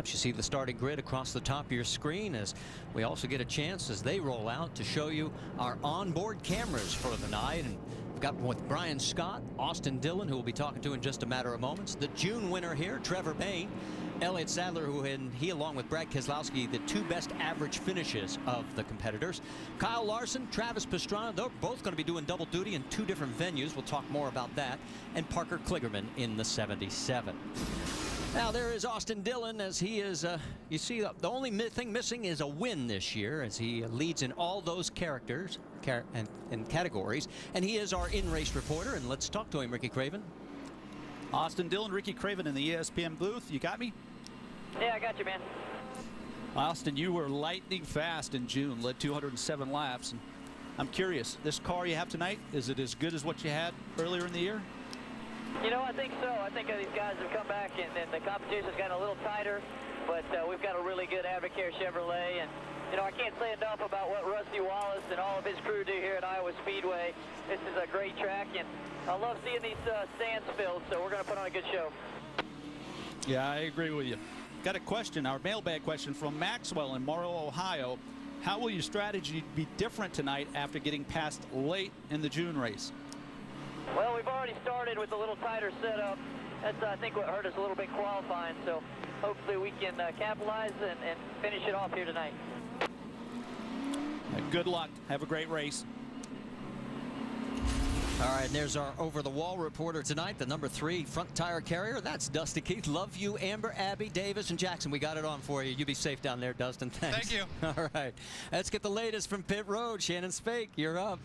You see the starting grid across the top of your screen as we also get a chance as they roll out to show you our onboard cameras for the night. And we've got one with Brian Scott, Austin Dillon, who we'll be talking to in just a matter of moments. The June winner here, Trevor Bayne, Elliott Sadler, he along with Brad Keselowski, the two best average finishes of the competitors. Kyle Larson, Travis Pastrana, they're both going to be doing double duty in two different venues. We'll talk more about that. And Parker Kligerman in the 77. Now there is Austin Dillon as he is, you see the only thing missing is a win this year as he leads in all those categories. And he is our in-race reporter, and let's talk to him, Ricky Craven. Austin Dillon, Ricky Craven in the ESPN booth. You got me? Yeah, I got you, man. Austin, you were lightning fast in June, led 207 laps. And I'm curious, this car you have tonight, is it as good as what you had earlier in the year? You know, I think so. I think these guys have come back and the competition's gotten a little tighter, but we've got a really good Advocare Chevrolet. And, you know, I can't say enough about what Rusty Wallace and all of his crew do here at Iowa Speedway. This is a great track, and I love seeing these stands filled, so we're going to put on a good show. Yeah, I agree with you. Got a question, our mailbag question from Maxwell in Morrow, Ohio. How will your strategy be different tonight after getting past late in the June race? Well, we've already started with a little tighter setup. That's, I think, what hurt us a little bit qualifying. So hopefully we can capitalize and finish it off here tonight. Good luck. Have a great race. All right, there's our over-the-wall reporter tonight, the number 3 front tire carrier. That's Dusty Keith. Love you, Amber, Abby, Davis, and Jackson. We got it on for you. You be safe down there, Dustin. Thanks. Thank you. All right, let's get the latest from pit road. Shannon Spake, you're up.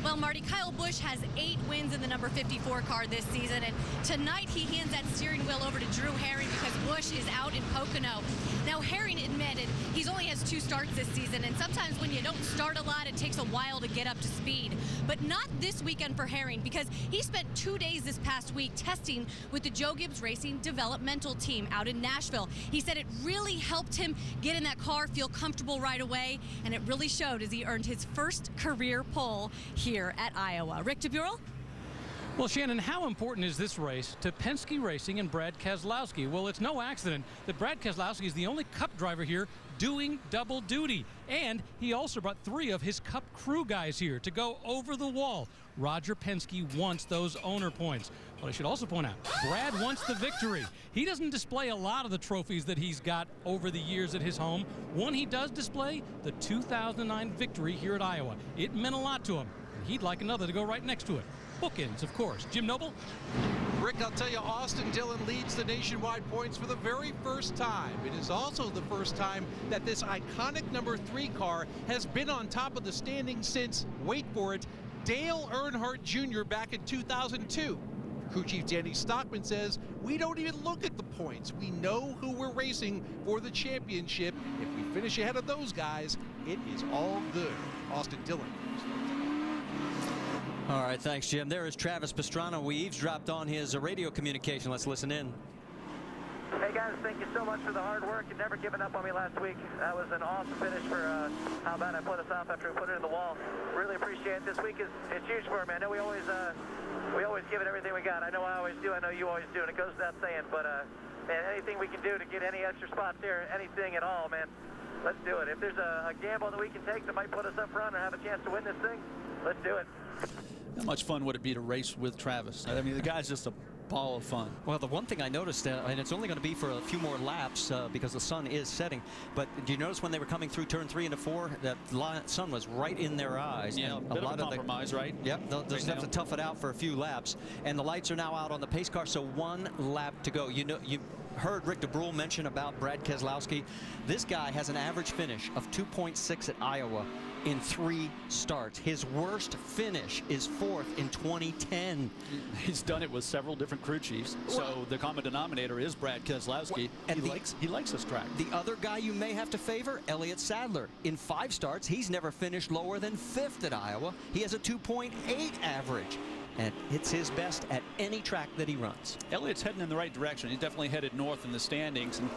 Well, Marty, Kyle Busch has 8 wins in the number 54 car this season, and tonight he hands that steering wheel over to Drew Herring because Busch is out in Pocono. Now, Herring admitted he's only has 2 starts this season, and sometimes when you don't start a lot, it takes a while to get up to speed. But not this weekend for Herring because he spent 2 days this past week testing with the Joe Gibbs Racing developmental team out in Nashville. He said it really helped him get in that car, feel comfortable right away, and it really showed as he earned his first career pole here at Iowa. Rick DeBural? Well, Shannon, how important is this race to Penske Racing and Brad Keselowski? Well, it's no accident that Brad Keselowski is the only Cup driver here doing double duty. And he also brought 3 of his Cup crew guys here to go over the wall. Roger Penske wants those owner points. But I should also point out, Brad wants the victory. He doesn't display a lot of the trophies that he's got over the years at his home. One he does display, the 2009 victory here at Iowa. It meant a lot to him. He'd like another to go right next to it. Bookends, of course. Jim Noble? Rick, I'll tell you, Austin Dillon leads the nationwide points for the very first time. It is also the first time that this iconic number 3 car has been on top of the standings since, wait for it, Dale Earnhardt Jr. back in 2002. Crew Chief Danny Stockman says, we don't even look at the points. We know who we're racing for the championship. If we finish ahead of those guys, it is all good. Austin Dillon. All right, thanks, Jim. There is Travis Pastrana. We eavesdropped on his radio communication. Let's listen in. Hey, guys, thank you so much for the hard work and never giving up on me last week. That was an awesome finish for how bad I put us off after we put it in the wall. Really appreciate it. This week it's huge for me. I know we always give it everything we got. I know I always do. I know you always do, and it goes without saying. But, man, anything we can do to get any extra spots there, anything at all, man, let's do it. If there's a gamble that we can take that might put us up front and have a chance to win this thing, let's do it. How much fun would it be to race with Travis? I mean, the guy's just a ball of fun. Well, the one thing I noticed, and it's only going to be for a few more laps because the sun is setting, but do you notice when they were coming through turn 3 into 4, that sun was right in their eyes? Yeah, and a lot of compromise, right? Yep, they'll just have to tough it out for a few laps. And the lights are now out on the pace car, so 1 lap to go. You know, you heard Rick DeBruhl mention about Brad Keselowski. This guy has an average finish of 2.6 at Iowa in 3 starts. His worst finish is 4th in 2010. He's done it with several different crew chiefs. So the common denominator is Brad Keselowski. And he likes this track. The other guy you may have to favor, Elliott Sadler. In 5 starts, he's never finished lower than 5th at Iowa. He has a 2.8 average. And it's his best at any track that he runs. Elliott's heading in the right direction. He's definitely headed north in the standings. And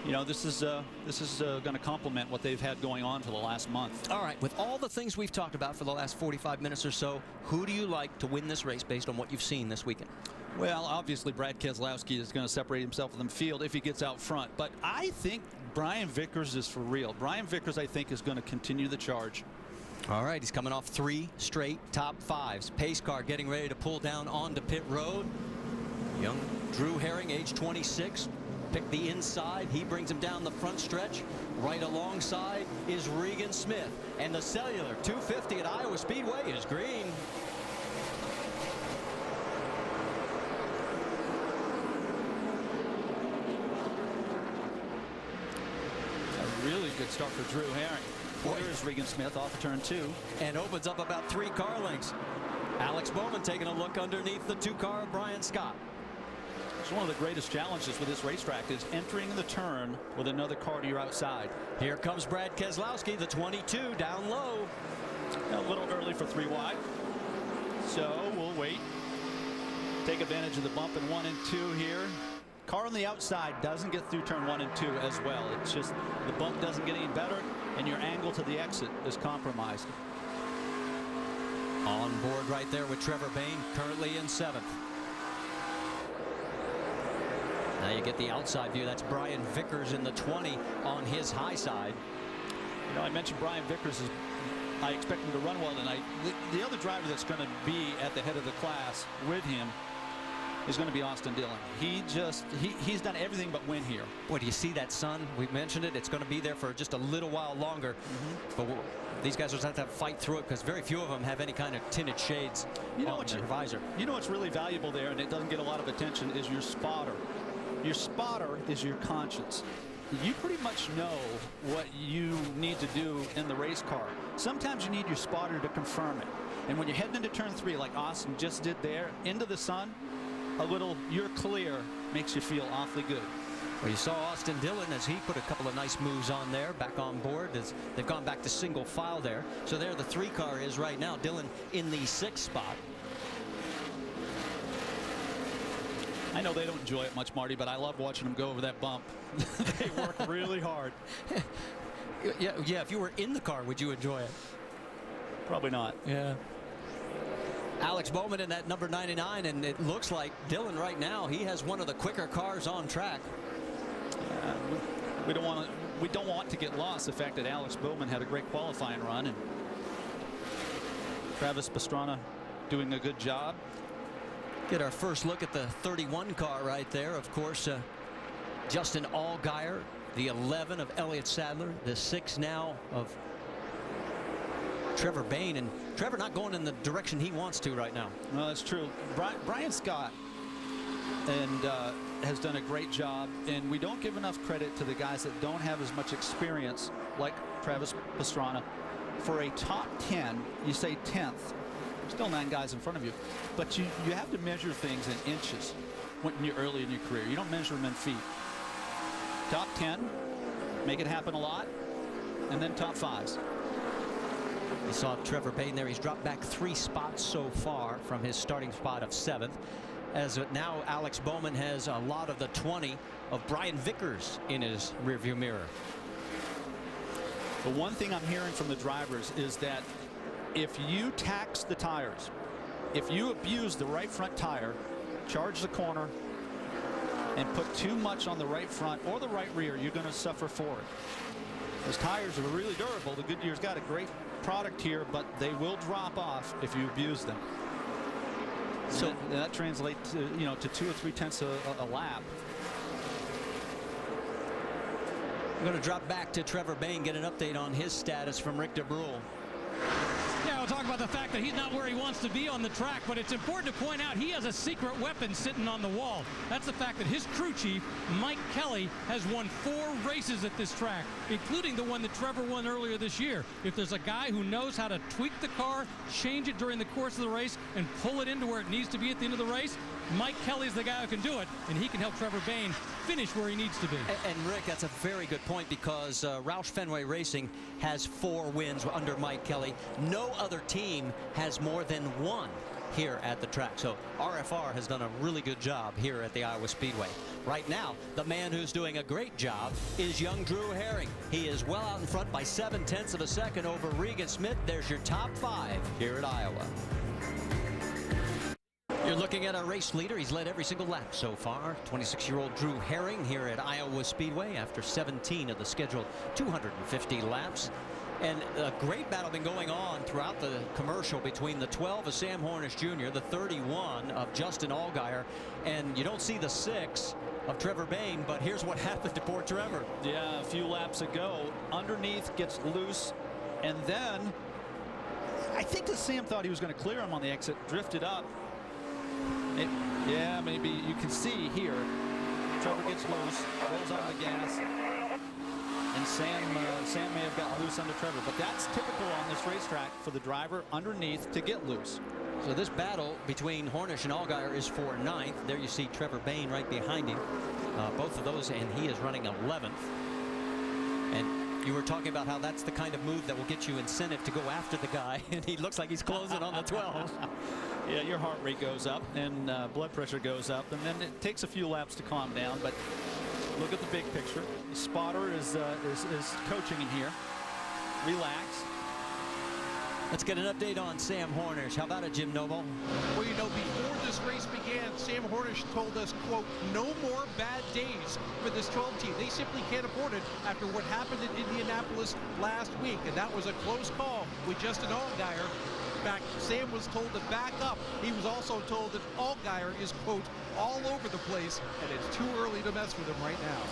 You know, this is going to complement what they've had going on for the last month. All right, with all the things we've talked about for the last 45 minutes or so, who do you like to win this race based on what you've seen this weekend? Well, obviously Brad Keselowski is going to separate himself from the field if he gets out front, but I think Brian Vickers is for real. Brian Vickers, I think, is going to continue the charge. All right, he's coming off 3 straight top 5s. Pace car getting ready to pull down onto pit road. Young Drew Herring, age 26, picked the inside. He brings him down the front stretch. Right alongside is Regan Smith. And the Cellular 250 at Iowa Speedway is green. A really good start for Drew Herring. There's Regan Smith off of turn 2. And opens up about 3 car lengths. Alex Bowman taking a look underneath the 2-car of Brian Scott. It's one of the greatest challenges with this racetrack is entering the turn with another car to your outside. Here comes Brad Keselowski, the 22, down low. A little early for 3 wide. So we'll wait. Take advantage of the bump in 1 and 2 here. Car on the outside doesn't get through turn 1 and 2 as well. It's just the bump doesn't get any better, and your angle to the exit is compromised. On board right there with Trevor Bayne, currently in 7th. Now you get the outside view. That's Brian Vickers in the 20 on his high side. You know, I mentioned Brian Vickers. I expect him to run well tonight. The other driver that's going to be at the head of the class with him is going to be Austin Dillon. He's done everything but win here. Boy, do you see that sun? We mentioned it. It's going to be there for just a little while longer. But these guys will have to fight through it because very few of them have any kind of tinted shades on their visor. You know what's really valuable there, and it doesn't get a lot of attention, is your spotter. Your spotter is your conscience. You pretty much know what you need to do in the race car. Sometimes you need your spotter to confirm it. And when you're heading into turn 3, like Austin just did there, into the sun, a little "you're clear" makes you feel awfully good. Well, you saw Austin Dillon as he put a couple of nice moves on there, back on board as they've gone back to single file there. So there the 3-car is right now. Dillon in the 6th spot. I know they don't enjoy it much, Marty, but I love watching them go over that bump. They work really hard. Yeah, if you were in the car, would you enjoy it? Probably not. Yeah. Alex Bowman in that number 99, and it looks like Dillon right now, he has one of the quicker cars on track. We don't want to get lost the fact that Alex Bowman had a great qualifying run, and Travis Pastrana doing a good job. Get our first look at the 31 car right there. Of course, Justin Allgaier, the 11 of Elliott Sadler, the 6 now of Trevor Bayne, and Trevor not going in the direction he wants to right now. Well, that's true. Brian Scott has done a great job, and we don't give enough credit to the guys that don't have as much experience like Travis Pastrana. For a top 10, you say 10th. Still 9 guys in front of you, but you have to measure things in inches when you're early in your career. You don't measure them in feet. Top 10, make it happen a lot, and then top 5s. You saw Trevor Bayne there. He's dropped back 3 spots so far from his starting spot of 7th. As now Alex Bowman has a lot of the 20 of Brian Vickers in his rearview mirror. The one thing I'm hearing from the drivers is that if you tax the tires, if you abuse the right front tire, charge the corner, and put too much on the right front or the right rear, you're going to suffer for it. Those tires are really durable. The Goodyear's got a great product here, but they will drop off if you abuse them. So that translates to, to 2 or 3 tenths a lap. We're going to drop back to Trevor Bayne, get an update on his status from Rick DeBrule. Yeah, we'll talk about the fact that he's not where he wants to be on the track, but it's important to point out he has a secret weapon sitting on the wall. That's the fact that his crew chief, Mike Kelly, has won 4 races at this track, including the one that Trevor won earlier this year. If there's a guy who knows how to tweak the car, change it during the course of the race, and pull it into where it needs to be at the end of the race, Mike Kelly's the guy who can do it, and he can help Trevor Bayne finish where he needs to be. And Rick, that's a very good point, because Roush Fenway Racing has 4 wins under Mike Kelly. No other team has more than 1. here at the track. So RFR has done a really good job here at the Iowa Speedway. Right now, the man who's doing a great job is young Drew Herring. He is well out in front by 0.7 of a second over Regan Smith. There's your top 5 here at Iowa. You're looking at our race leader. He's led every single lap so far. 26-year-old Drew Herring here at Iowa Speedway after 17 of the scheduled 250 laps. And a great battle been going on throughout the commercial between the 12 of Sam Hornish Jr., the 31 of Justin Allgaier, and you don't see the 6 of Trevor Bayne, but here's what happened to poor Trevor. Yeah, a few laps ago, underneath gets loose, and then I think that Sam thought he was going to clear him on the exit, drifted up. Yeah, maybe you can see here, Trevor gets loose, rolls on the gas, and Sam may have gotten loose under Trevor, but that's typical on this racetrack for the driver underneath to get loose. So this battle between Hornish and Allgaier is for 9th. There you see Trevor Bayne right behind him. Both of those, and he is running 11th. And you were talking about how that's the kind of move that will get you incentive to go after the guy, and he looks like he's closing on the 12. Yeah, your heart rate goes up and blood pressure goes up, and then it takes a few laps to calm down. But look at the big picture. The spotter is coaching him here. Relax. Let's get an update on Sam Hornish. How about it, Jim Noble? Well, you know, before this race began, Sam Hornish told us, quote, no more bad days for this 12 team. They simply can't afford it after what happened in Indianapolis last week. And that was a close call with Justin Allgaier. In fact, Sam was told to back up. He was also told that Allgaier is, quote, all over the place, and it's too early to mess with him right now.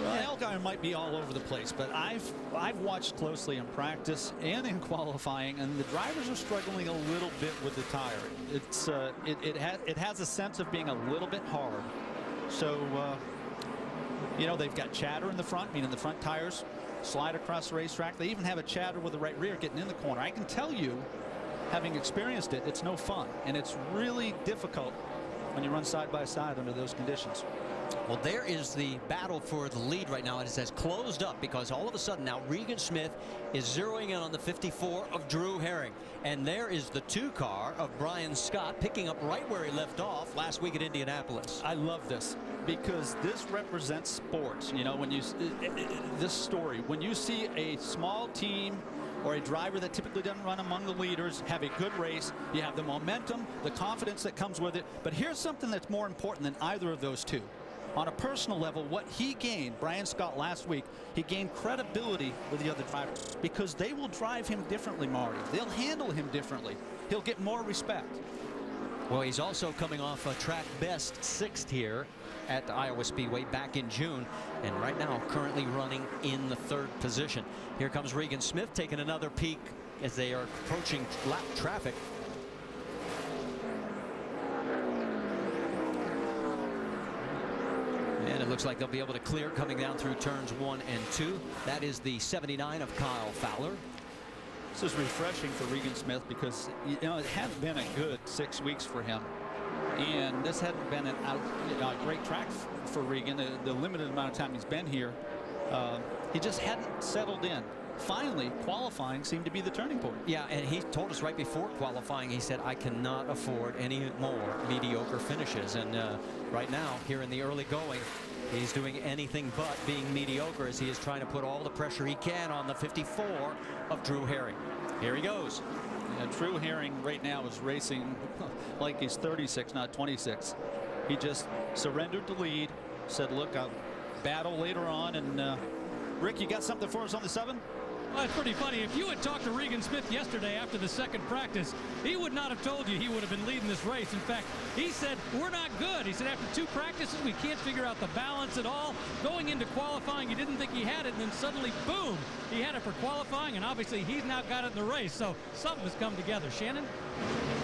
Well, Allgaier might be all over the place, but I've watched closely in practice and in qualifying, and the drivers are struggling a little bit with the tire. It's it has a sense of being a little bit hard. So you know, they've got chatter in the front, meaning the front tires slide across the racetrack. They even have a chatter with the right rear getting in the corner. I can tell you, having experienced it, it's no fun, and it's really difficult when you run side by side under those conditions. Well, there is the battle for the lead right now. It has closed up because all of a sudden now Regan Smith is zeroing in on the 54 of Drew Herring. And there is the 2 car of Brian Scott picking up right where he left off last week at Indianapolis. I love this because this represents sports. You know, when you this story, when you see a small team or a driver that typically doesn't run among the leaders have a good race, you have the momentum, the confidence that comes with it. But here's something that's more important than either of those two. On a personal level, what he gained, Brian Scott, last week, he gained credibility with the other drivers because they will drive him differently, Maury. They'll handle him differently. He'll get more respect. Well, he's also coming off a track best 6th here at Iowa Speedway back in June, and right now currently running in the 3rd position. Here comes Regan Smith taking another peek as they are approaching lap traffic. And it looks like they'll be able to clear coming down through turns 1 and 2. That is the 79 of Kyle Fowler. This is refreshing for Regan Smith because, you know, it hadn't been a good 6 weeks for him. And this hadn't been a great track for Regan. The limited amount of time he's been here, he just hadn't settled in. Finally, qualifying seemed to be the turning point. Yeah, and he told us right before qualifying, he said, I cannot afford any more mediocre finishes. And right now, here in the early going, he's doing anything but being mediocre as he is trying to put all the pressure he can on the 54 of Drew Herring. Here he goes. Yeah, Drew Herring right now is racing like he's 36, not 26. He just surrendered the lead, said, look, I'll battle later on. And Rick, you got something for us on the 7? Well, it's pretty funny. If you had talked to Regan Smith yesterday after the 2nd practice, he would not have told you he would have been leading this race. In fact, he said, we're not good. He said, after 2 practices, we can't figure out the balance at all. Going into qualifying, he didn't think he had it, and then suddenly, boom, he had it for qualifying, and obviously he's now got it in the race. So something has come together. Shannon?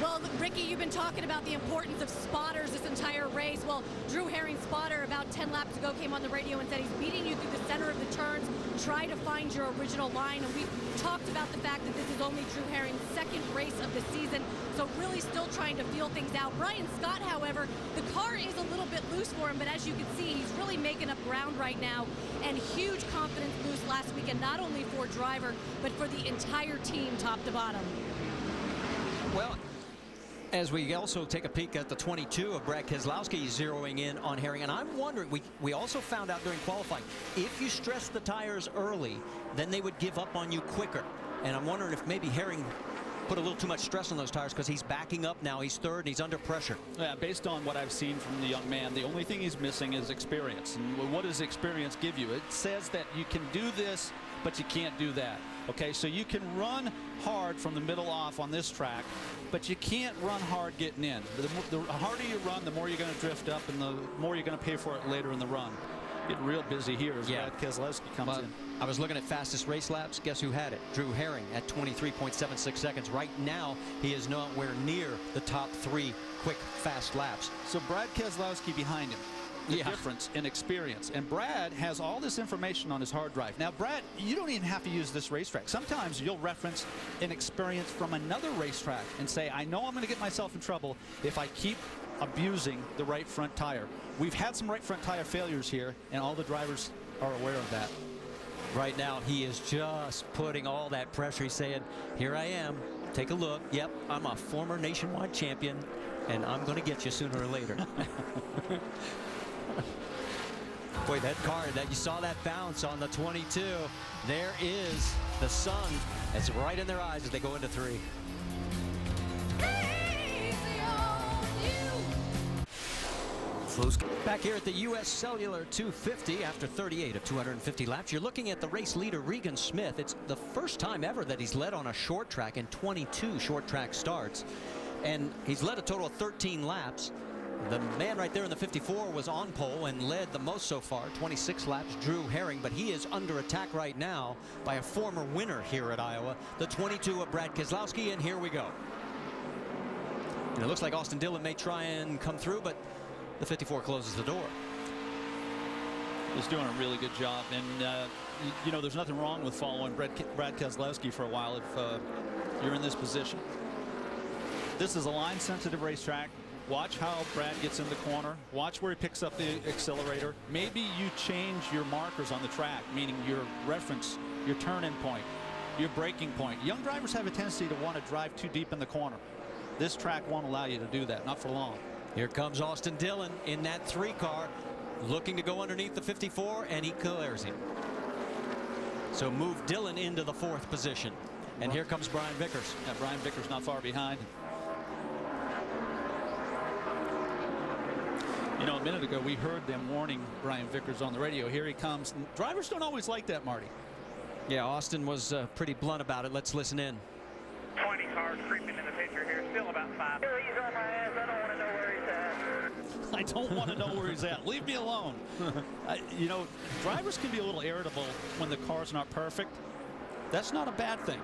Well, Ricky, you've been talking about the importance of spotters this entire race. Well, Drew Herring's spotter about 10 laps ago came on the radio and said he's beating you through the center of the turns. Try to find your original line. And we talked about the fact that this is only Drew Herring's 2nd race of the season. So really still trying to feel things out. Brian Scott, however, the car is a little bit loose for him. But as you can see, he's really making up ground right now. And huge confidence boost last weekend, not only for driver, but for the entire team top to bottom. Well, As we also take a peek at the 22 of Brad Keselowski zeroing in on Herring, and I'm wondering, we also found out during qualifying, if you stress the tires early, then they would give up on you quicker. And I'm wondering if maybe Herring put a little too much stress on those tires because he's backing up now. He's third and he's under pressure. Yeah, based on what I've seen from the young man, the only thing he's missing is experience. And what does experience give you? It says that you can do this, but you can't do that. Okay, so you can run hard from the middle off on this track, but you can't run hard getting in. The harder you run, the more you're going to drift up, and the more you're going to pay for it later in the run. Getting real busy here as Brad Keselowski comes in. I was looking at fastest race laps. Guess who had it? Drew Herring at 23.76 seconds. Right now, he is nowhere near the top 3 quick, fast laps. So Brad Keselowski behind him. The difference in experience. And Brad has all this information on his hard drive. Now, Brad, you don't even have to use this racetrack. Sometimes you'll reference an experience from another racetrack and say, I know I'm going to get myself in trouble if I keep abusing the right front tire. We've had some right front tire failures here, and all the drivers are aware of that. Right now, he is just putting all that pressure. He's saying, here I am. Take a look. Yep, I'm a former nationwide champion, and I'm going to get you sooner or later. Boy, that car, that you saw that bounce on the 22. There is the sun. It's right in their eyes as they go into 3. Back here at the US Cellular 250 after 38 of 250 laps. You're looking at the race leader, Regan Smith. It's the first time ever that he's led on a short track in 22 short track starts. And he's led a total of 13 laps. The man right there in the 54 was on pole and led the most so far, 26 laps, Drew Herring, but he is under attack right now by a former winner here at Iowa, the 22 of Brad Keselowski, and here we go. And it looks like Austin Dillon may try and come through, but the 54 closes the door. He's doing a really good job, and you know, there's nothing wrong with following Brad Keselowski for a while if you're in this position. This is a line-sensitive racetrack. Watch how Brad gets in the corner. Watch where he picks up the accelerator. Maybe you change your markers on the track, meaning your reference, your turn-in point, your braking point. Young drivers have a tendency to want to drive too deep in the corner. This track won't allow you to do that, not for long. Here comes Austin Dillon in that 3 car, looking to go underneath the 54, and he clears him. So move Dillon into the 4th position. And here comes Brian Vickers. Yeah, Brian Vickers not far behind. You know, a minute ago, we heard them warning Brian Vickers on the radio. Here he comes. And drivers don't always like that, Marty. Yeah, Austin was pretty blunt about it. Let's listen in. 20 cars creeping in the picture here. Still about 5. He's on my ass. I don't want to know where he's at. I don't want to know where he's at. Leave me alone. You know, drivers can be a little irritable when the car's not perfect. That's not a bad thing.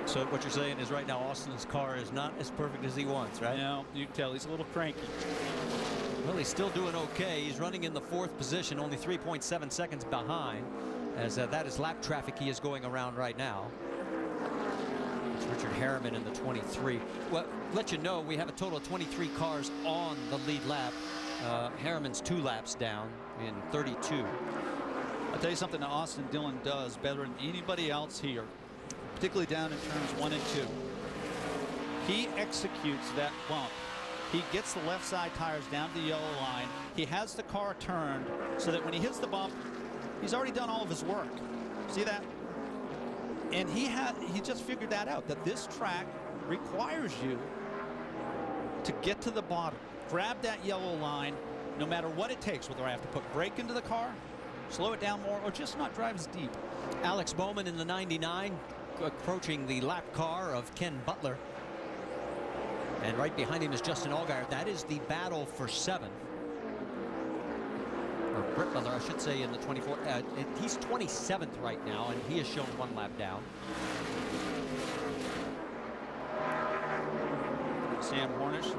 So what you're saying is right now Austin's car is not as perfect as he wants, right? No, you can tell he's a little cranky. Well, he's still doing okay. He's running in the 4th position, only 3.7 seconds behind, as that is lap traffic he is going around right now. It's Richard Harriman in the 23. Well, let you know, we have a total of 23 cars on the lead lap. Harriman's 2 laps down in 32. I'll tell you something that Austin Dillon does better than anybody else here, particularly down in turns 1 and 2. He executes that bump. He gets the left side tires down to the yellow line. He has the car turned so that when he hits the bump, he's already done all of his work. See that? And he just figured that out, that this track requires you to get to the bottom, grab that yellow line, no matter what it takes, whether I have to put brake into the car, slow it down more, or just not drive as deep. Alex Bowman in the 99, approaching the lap car of Ken Butler. And right behind him is Justin Allgaier. That is the battle for 7th. Or Britt Butler, I should say, in the 24. He's 27th right now, and he has shown 1 lap down. Sam Hornish.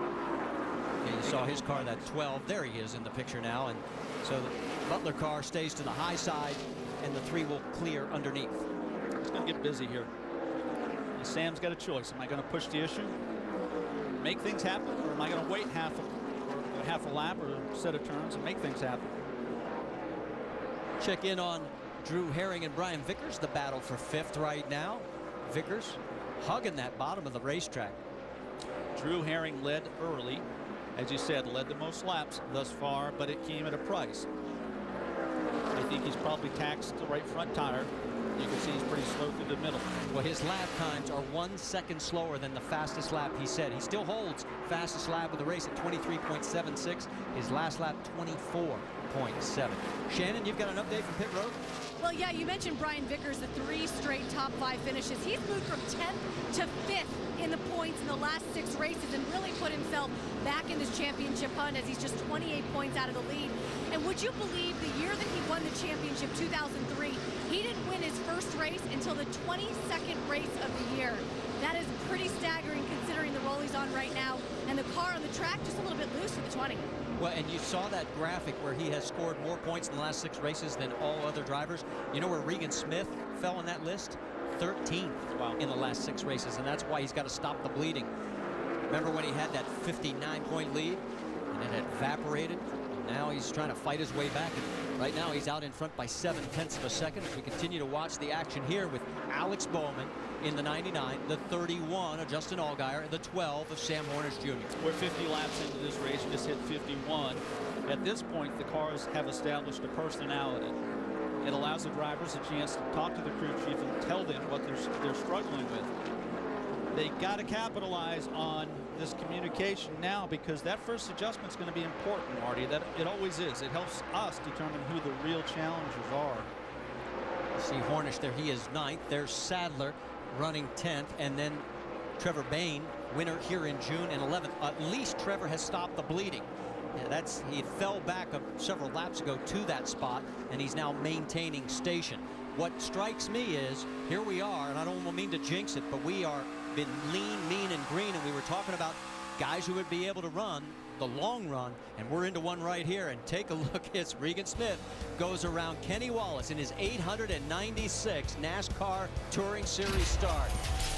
Yeah, you saw his car, that 12. There he is in the picture now. And so the Butler car stays to the high side, and the 3 will clear underneath. It's going to get busy here. And Sam's got a choice. Am I going to push the issue, make things happen, or am I going to wait half a lap or a set of turns and make things happen? Check in on Drew Herring and Brian Vickers, the battle for 5th right now. Vickers hugging that bottom of the racetrack. Drew Herring led early. As you said, led the most laps thus far, but it came at a price. I think he's probably taxed the right front tire. You can see he's pretty slow through the middle. Well, his lap times are 1 second slower than the fastest lap he said. He still holds fastest lap of the race at 23.76. His last lap, 24.7. Shannon, you've got an update from pit road? Well, yeah, you mentioned Brian Vickers, the 3 straight top 5 finishes. He's moved from 10th to 5th in the points in the last 6 races and really put himself back in this championship hunt as he's just 28 points out of the lead. And would you believe the year that he won the championship, 2003, he didn't win his first race until the 22nd race of the year. That is pretty staggering considering the role he's on right now, and the car on the track just a little bit loose for the 20. Well, and you saw that graphic where he has scored more points in the last 6 races than all other drivers. You know where Regan Smith fell on that list? 13th in the last 6 races, and that's why he's got to stop the bleeding. Remember when he had that 59-point lead and it had evaporated? Now he's trying to fight his way back, and right now he's out in front by 7/10 of a second. As we continue to watch the action here with Alex Bowman in the 99, the 31 of Justin Allgaier, and the 12 of Sam Hornish Jr. We're 50 laps into this race, just hit 51. At this point, the cars have established a personality. It allows the drivers a chance to talk to the crew chief and tell them what they're struggling with. They got to capitalize on this communication now, because that first adjustment is going to be important, Marty. That it always is. It helps us determine who the real challengers are. See Hornish there, he is 9th. There's Sadler running 10th, and then Trevor Bayne, winner here in June, and 11th. At least Trevor has stopped the bleeding. Yeah, he fell back several laps ago to that spot, and he's now maintaining station. What strikes me is, here we are, and I don't mean to jinx it, but we are been lean, mean, and green, and we were talking about guys who would be able to run the long run, and we're into one right here. And take a look. It's Regan Smith goes around Kenny Wallace in his 896 NASCAR Touring Series start.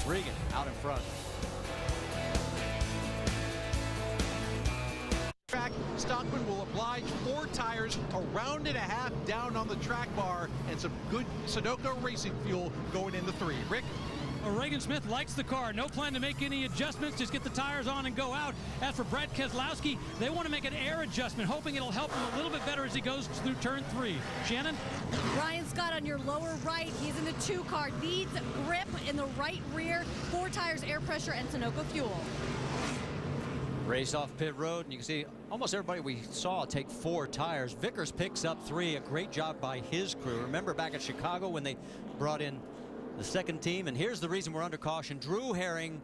Regan out in front. Track, Stockman will oblige 4 tires, a round and a half down on the track bar, and some good Sunoco racing fuel going into 3. Rick? Regan Smith likes the car. No plan to make any adjustments. Just get the tires on and go out. As for Brad Keselowski, they want to make an air adjustment, hoping it'll help him a little bit better as he goes through turn 3. Shannon? Ryan Scott on your lower right. He's in the 2 car. Needs grip in the right rear. 4 tires, air pressure, and Sunoco fuel. Race off pit road, and you can see almost everybody we saw take 4 tires. Vickers picks up 3. A great job by his crew. Remember back at Chicago when they brought in the second team, and here's the reason we're under caution. Drew Herring,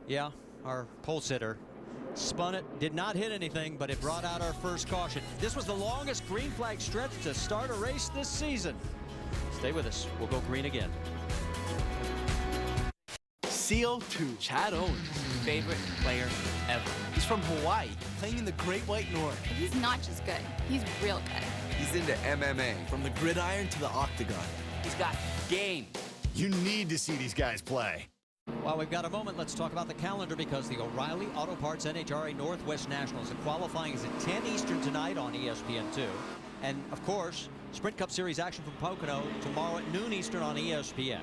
yeah, our pole sitter, spun it, did not hit anything, but it brought out our first caution. This was the longest green flag stretch to start a race this season. Stay with us. We'll go green again. CO2, Chad Owens, favorite player ever. He's from Hawaii, playing in the Great White North. He's not just good, he's real good. He's into MMA, from the gridiron to the octagon. He's got game. You need to see these guys play. While we've got a moment, let's talk about the calendar, because the O'Reilly Auto Parts NHRA Northwest Nationals, the qualifying is at 10 Eastern tonight on ESPN2. And, of course, Sprint Cup Series action from Pocono tomorrow at noon Eastern on ESPN.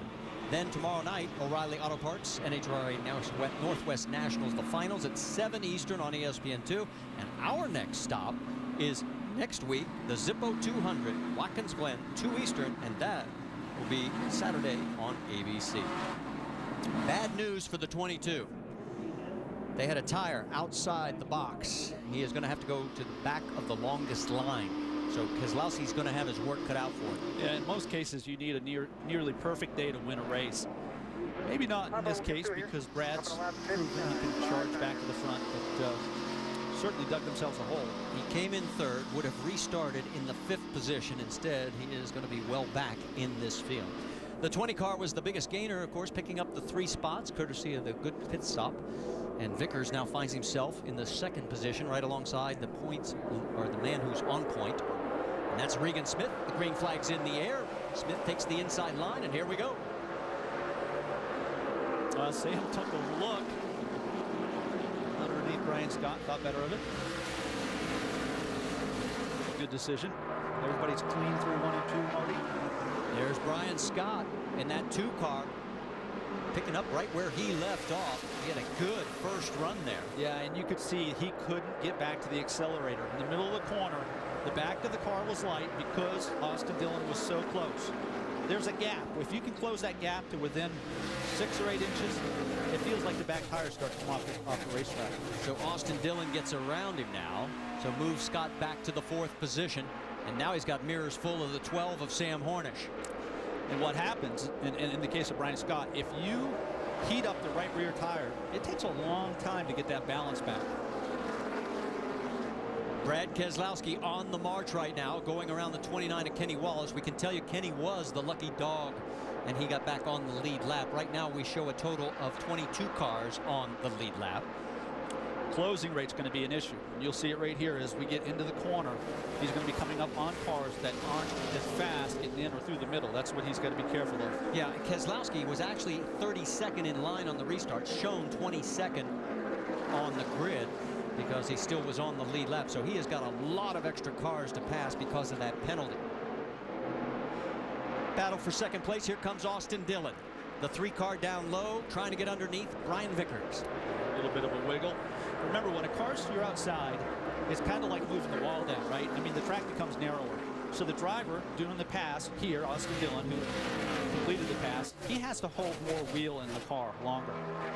Then tomorrow night, O'Reilly Auto Parts NHRA Northwest Nationals, the finals at 7 Eastern on ESPN2. And our next stop is next week, the Zippo 200, Watkins Glen, 2 Eastern, and that will be Saturday on ABC. Bad news for the 22. They had a tire outside the box. He is going to have to go to the back of the longest line. So Keselowski's going to have his work cut out for him. Yeah, in most cases, you need a nearly perfect day to win a race. Maybe not in this case, because Brad's proven he can charge back to the front, but certainly dug themselves a hole. He came in 3rd, would have restarted in the 5th position. Instead, he is going to be well back in this field. The 20 car was the biggest gainer, of course, picking up the 3 spots, courtesy of the good pit stop. And Vickers now finds himself in the 2nd position, right alongside the points, or the man who's on point. And that's Regan Smith. The green flag's in the air. Smith takes the inside line, and here we go. Sam took a look underneath Brian Scott, thought better of it. Good decision. Everybody's clean through 1 and 2, Marty. There's Brian Scott in that 2 car. picking up right where he left off. He had a good first run there. Yeah, and you could see he couldn't get back to the accelerator. In the middle of the corner, the back of the car was light because Austin Dillon was so close. There's a gap. If you can close that gap to within 6 or 8 inches, it feels like the back tires start to come off the racetrack. So Austin Dillon gets around him now. So moves Scott back to the 4th position. And now he's got mirrors full of the 12 of Sam Hornish. And what happens, in the case of Brian Scott, if you heat up the right rear tire, it takes a long time to get that balance back. Brad Keselowski on the march right now, going around the 29 of Kenny Wallace. We can tell you Kenny was the lucky dog, and he got back on the lead lap. Right now we show a total of 22 cars on the lead lap. Closing rate's going to be an issue. You'll see it right here as we get into the corner. He's going to be coming up on cars that aren't as fast getting in or through the middle. That's what he's got to be careful of. Yeah, Keselowski was actually 32nd in line on the restart, shown 22nd on the grid because he still was on the lead lap. So he has got a lot of extra cars to pass because of that penalty. Battle for second place. Here comes Austin Dillon. The 3-car down low, trying to get underneath Brian Vickers. A little bit of a wiggle. Remember, when a car's to your outside, it's kind of like moving the wall down, right? I mean, the track becomes narrower. So the driver doing the pass here, Austin Dillon, who completed the pass, he has to hold more wheel in the car longer.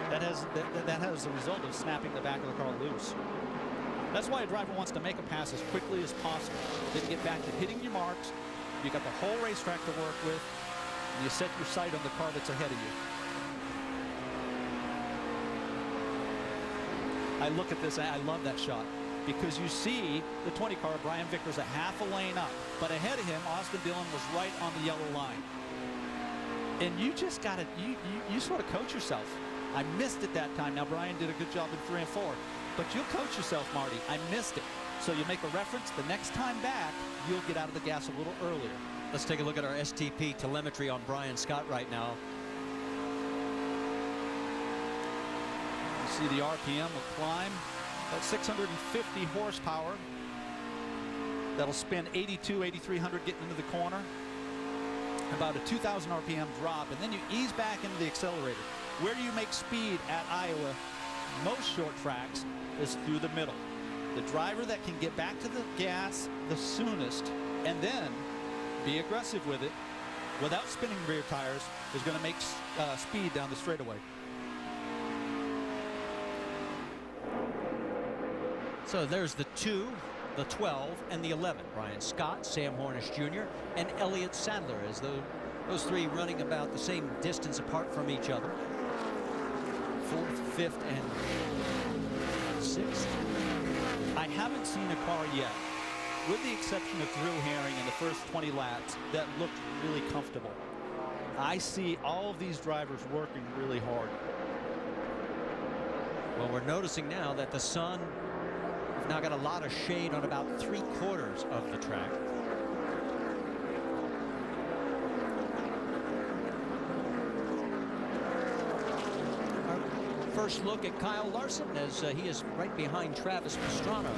That has the result of snapping the back of the car loose. That's why a driver wants to make a pass as quickly as possible. Then get back to hitting your marks. You got the whole racetrack to work with, and you set your sight on the car that's ahead of you. I look at this, I love that shot, because you see the 20 car, Brian Vickers, a half a lane up, but ahead of him, Austin Dillon was right on the yellow line. And you just got to, you sort of coach yourself. I missed it that time. Now, Brian did a good job in 3 and 4, but you'll coach yourself, Marty. I missed it. So you make a reference. The next time back, you'll get out of the gas a little earlier. Let's take a look at our STP telemetry on Brian Scott right now. You see the RPM will climb about 650 horsepower. That'll spin 8,300 getting into the corner. About a 2,000 RPM drop, and then you ease back into the accelerator. Where do you make speed at Iowa? Most short tracks is through the middle. The driver that can get back to the gas the soonest and then be aggressive with it without spinning rear tires is going to make speed down the straightaway. So there's the 2, the 12, and the 11. Brian Scott, Sam Hornish Jr., and Elliott Sadler, as those 3 running about the same distance apart from each other. 4th, 5th, and 6th. I haven't seen a car yet, with the exception of Drew Herring in the first 20 laps, that looked really comfortable. I see all of these drivers working really hard. Well, we're noticing now that the sun has now got a lot of shade on about 3/4 of the track. First look at Kyle Larson as he is right behind Travis Pastrana.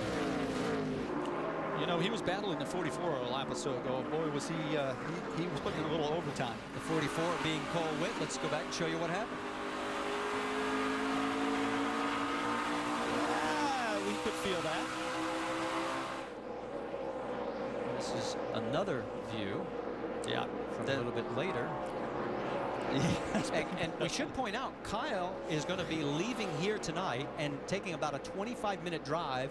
You know, he was battling the 44 a lap or so ago. Boy, was he was putting in a little overtime. The 44 being Cole Witt. Let's go back and show you what happened. We could feel that. This is another view. Yeah, from a little bit later. And we should point out, Kyle is going to be leaving here tonight and taking about a 25-minute drive,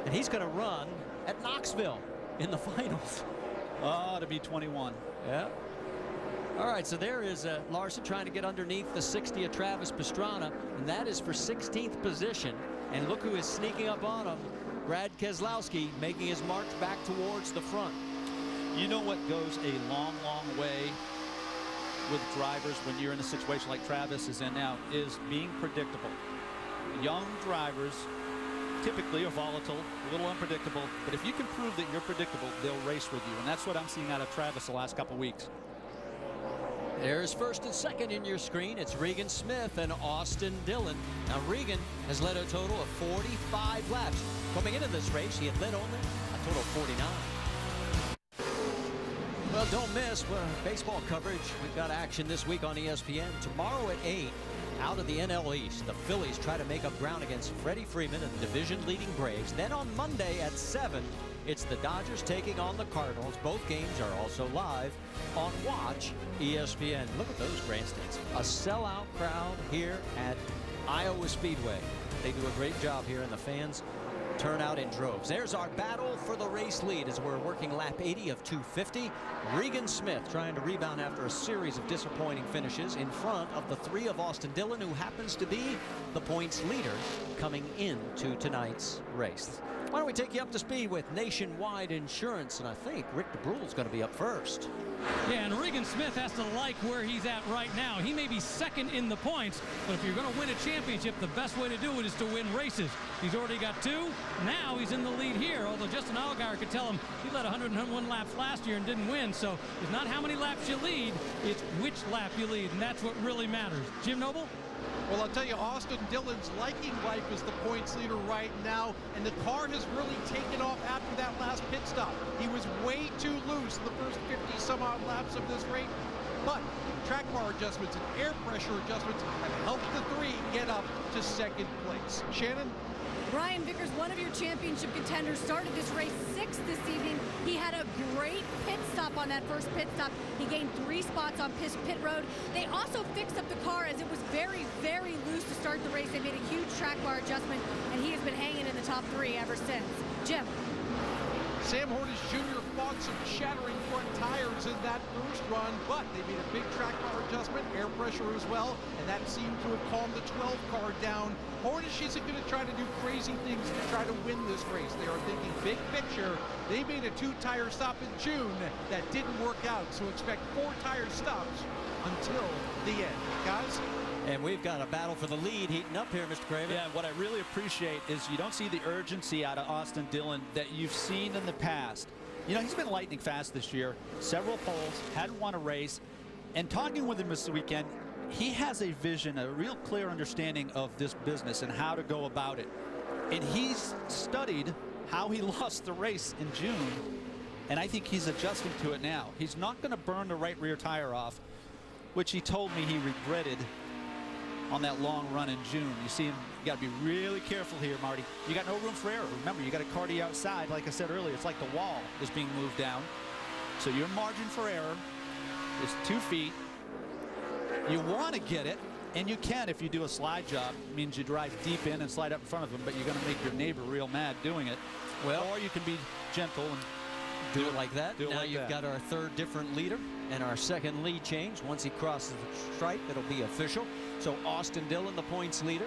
and he's going to run at Knoxville in the finals. Oh, to be 21. Yeah. All right, so there is Larson trying to get underneath the 60 of Travis Pastrana, and that is for 16th position. And look who is sneaking up on him. Brad Keselowski making his march back towards the front. You know what goes a long, long way with drivers when you're in a situation like Travis is in now is being predictable. Young drivers typically are volatile, a little unpredictable, but if you can prove that you're predictable, they'll race with you, and that's what I'm seeing out of Travis the last couple weeks. There's first and second in your screen. It's Regan Smith and Austin Dillon. Now Regan has led a total of 45 laps. Coming into this race, he had led only a total of 49. Well, Well, don't miss baseball coverage. We've got action this week on ESPN. Tomorrow at 8, out of the NL East, the Phillies try to make up ground against Freddie Freeman and the division-leading Braves. Then on Monday at 7, it's the Dodgers taking on the Cardinals. Both games are also live on Watch ESPN. Look at those grandstands. A sellout crowd here at Iowa Speedway. They do a great job here, and the fans turn out in droves. There's our battle for the race lead as we're working lap 80 of 250. Regan Smith trying to rebound after a series of disappointing finishes in front of the 3 of Austin Dillon, who happens to be the points leader coming into tonight's race. Why don't we take you up to speed with Nationwide Insurance, and I think Rick DeBrule's going to be up first. Yeah, and Regan Smith has to like where he's at right now. He may be second in the points, but if you're going to win a championship, the best way to do it is to win races. He's already got 2. Now he's in the lead here, although Justin Allgaier could tell him he led 101 laps last year and didn't win. So it's not how many laps you lead, it's which lap you lead, and that's what really matters. Jim Noble? Well, I'll tell you, Austin Dillon's liking life as the points leader right now, and the car has really taken off after that last pit stop. He was way too loose in the first 50 some odd laps of this race, but track bar adjustments and air pressure adjustments have helped the 3 get up to second place. Shannon? Brian Vickers, one of your championship contenders, started this race 6th this evening. He had a great pit stop on that first pit stop. He gained 3 spots on pit road. They also fixed up the car as it was very, very loose to start the race. They made a huge track bar adjustment, and he has been hanging in the top 3 ever since. Jim? Sam Hornish Jr. fought some shattering front tires in that first run, but they made a big track bar adjustment, air pressure as well, and that seemed to have calmed the 12 car down. Hornish isn't going to try to do crazy things to try to win this race. They are thinking big picture. They made a 2-tire stop in June that didn't work out, so expect 4-tire stops until the end. Guys? And we've got a battle for the lead heating up here, Mr. Craven. Yeah, what I really appreciate is you don't see the urgency out of Austin Dillon that you've seen in the past. You know, he's been lightning fast this year. Several poles, hadn't won a race. And talking with him this weekend, he has a vision, a real clear understanding of this business and how to go about it. And he's studied how he lost the race in June, and I think he's adjusting to it now. He's not going to burn the right rear tire off, which he told me he regretted on that long run in June. You see him, you got to be really careful here, Marty. You got no room for error. Remember, you got a car to the outside. Like I said earlier, it's like the wall is being moved down. So your margin for error is 2 feet. You want to get it, and you can if you do a slide job. It means you drive deep in and slide up in front of them, but you're going to make your neighbor real mad doing it. Well, or you can be gentle and do it like that. Now you've got our 3rd different leader and our 2nd lead change. Once he crosses the stripe, it'll be official. So Austin Dillon, the points leader,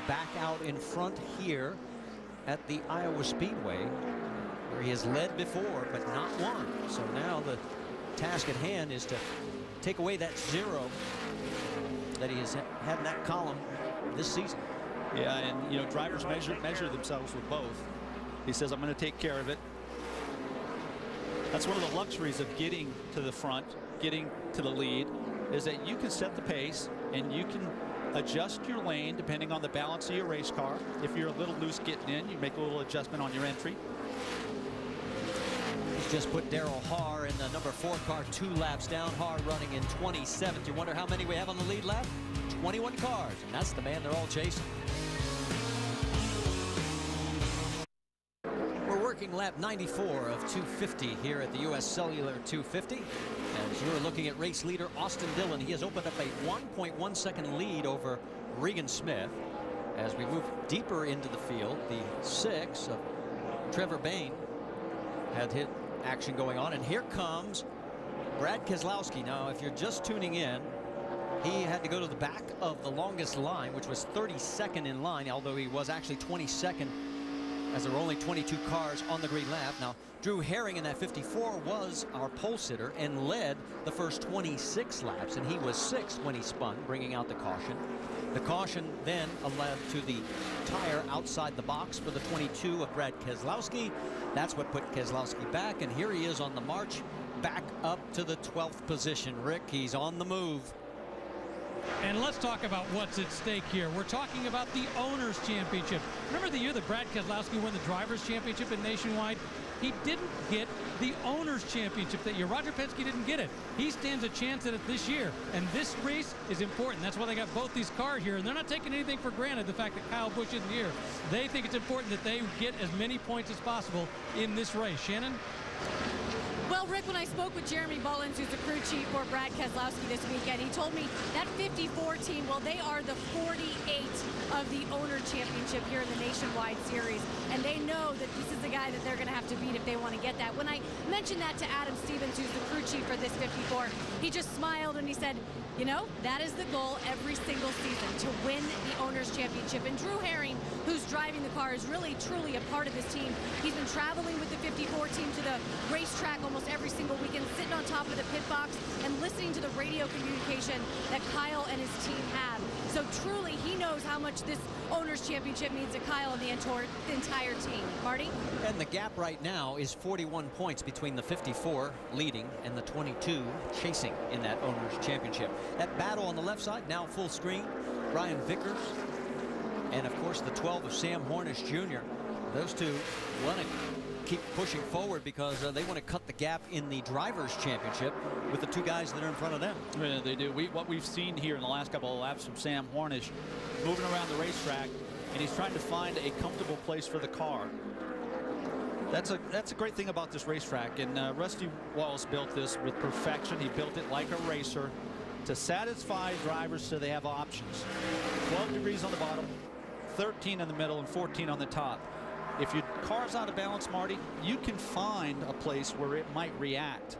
back out in front here at the Iowa Speedway, where he has led before but not won. So now the task at hand is to take away that 0 that he has had in that column this season. Yeah, and you know, drivers measure themselves with both. He says, I'm going to take care of it. That's one of the luxuries of getting to the front, getting to the lead, is that you can set the pace and you can adjust your lane depending on the balance of your race car. If you're a little loose getting in, you make a little adjustment on your entry. He's just put Darrell Haar in the number 4 car 2 laps down. Haar running in 27th. You wonder how many we have on the lead lap? 21 cars, and that's the man they're all chasing. We're working lap 94 of 250 here at the US Cellular 250. As you're looking at race leader Austin Dillon, he has opened up a 1.1 second lead over Regan Smith. As we move deeper into the field, the 6 of Trevor Bayne had hit action going on, and here comes Brad Keselowski. Now, if you're just tuning in, he had to go to the back of the longest line, which was 32nd in line, although he was actually 22nd, as there were only 22 cars on the green lap. Now, Drew Herring in that 54 was our pole sitter and led the first 26 laps, and he was 6th when he spun, bringing out the caution. The caution then led to the tire outside the box for the 22 of Brad Keselowski. That's what put Keselowski back, and here he is on the march back up to the 12th position. Rick, he's on the move. And let's talk about what's at stake here. We're talking about the Owners' Championship. Remember the year that Brad Keselowski won the Drivers' Championship in Nationwide? he didn't get the Owners' Championship that year. Roger Penske didn't get it. He stands a chance at it this year, and this race is important. That's why they got both these cars here, and they're not taking anything for granted, the fact that Kyle Busch isn't here. They think it's important that they get as many points as possible in this race. Shannon? Well, Rick, when I spoke with Jeremy Bullins, who's the crew chief for Brad Keselowski this weekend, he told me that 54 team, well, they are the 48 of the owner championship here in the Nationwide Series. And they know that this is the guy that they're going to have to beat if they want to get that. When I mentioned that to Adam Stevens, who's the crew chief for this 54, he just smiled and he said, you know, that is the goal every single season, to win the Owners' Championship. And Drew Herring, who's driving the car, is really, truly a part of this team. He's been traveling with the 54 team to the racetrack almost every single weekend, sitting on top of the pit box and listening to the radio communication that Kyle and his team have. So truly, he knows how much this Owners' Championship means to Kyle and the entire team. Marty? And the gap right now is 41 points between the 54 leading and the 22 chasing in that Owners' Championship. That battle on the left side now full screen. Brian Vickers and of course the 12 of Sam Hornish Jr. Those two want to keep pushing forward because they want to cut the gap in the Drivers' Championship with the two guys that are in front of them. Yeah, they do. What we've seen here in the last couple of laps from Sam Hornish, moving around the racetrack, and he's trying to find a comfortable place for the car. That's a great thing about this racetrack, and Rusty Wallace built this with perfection. He built it like a racer to satisfy drivers so they have options. 12 degrees on the bottom, 13 in the middle, and 14 on the top. If your car's out of balance, Marty, you can find a place where it might react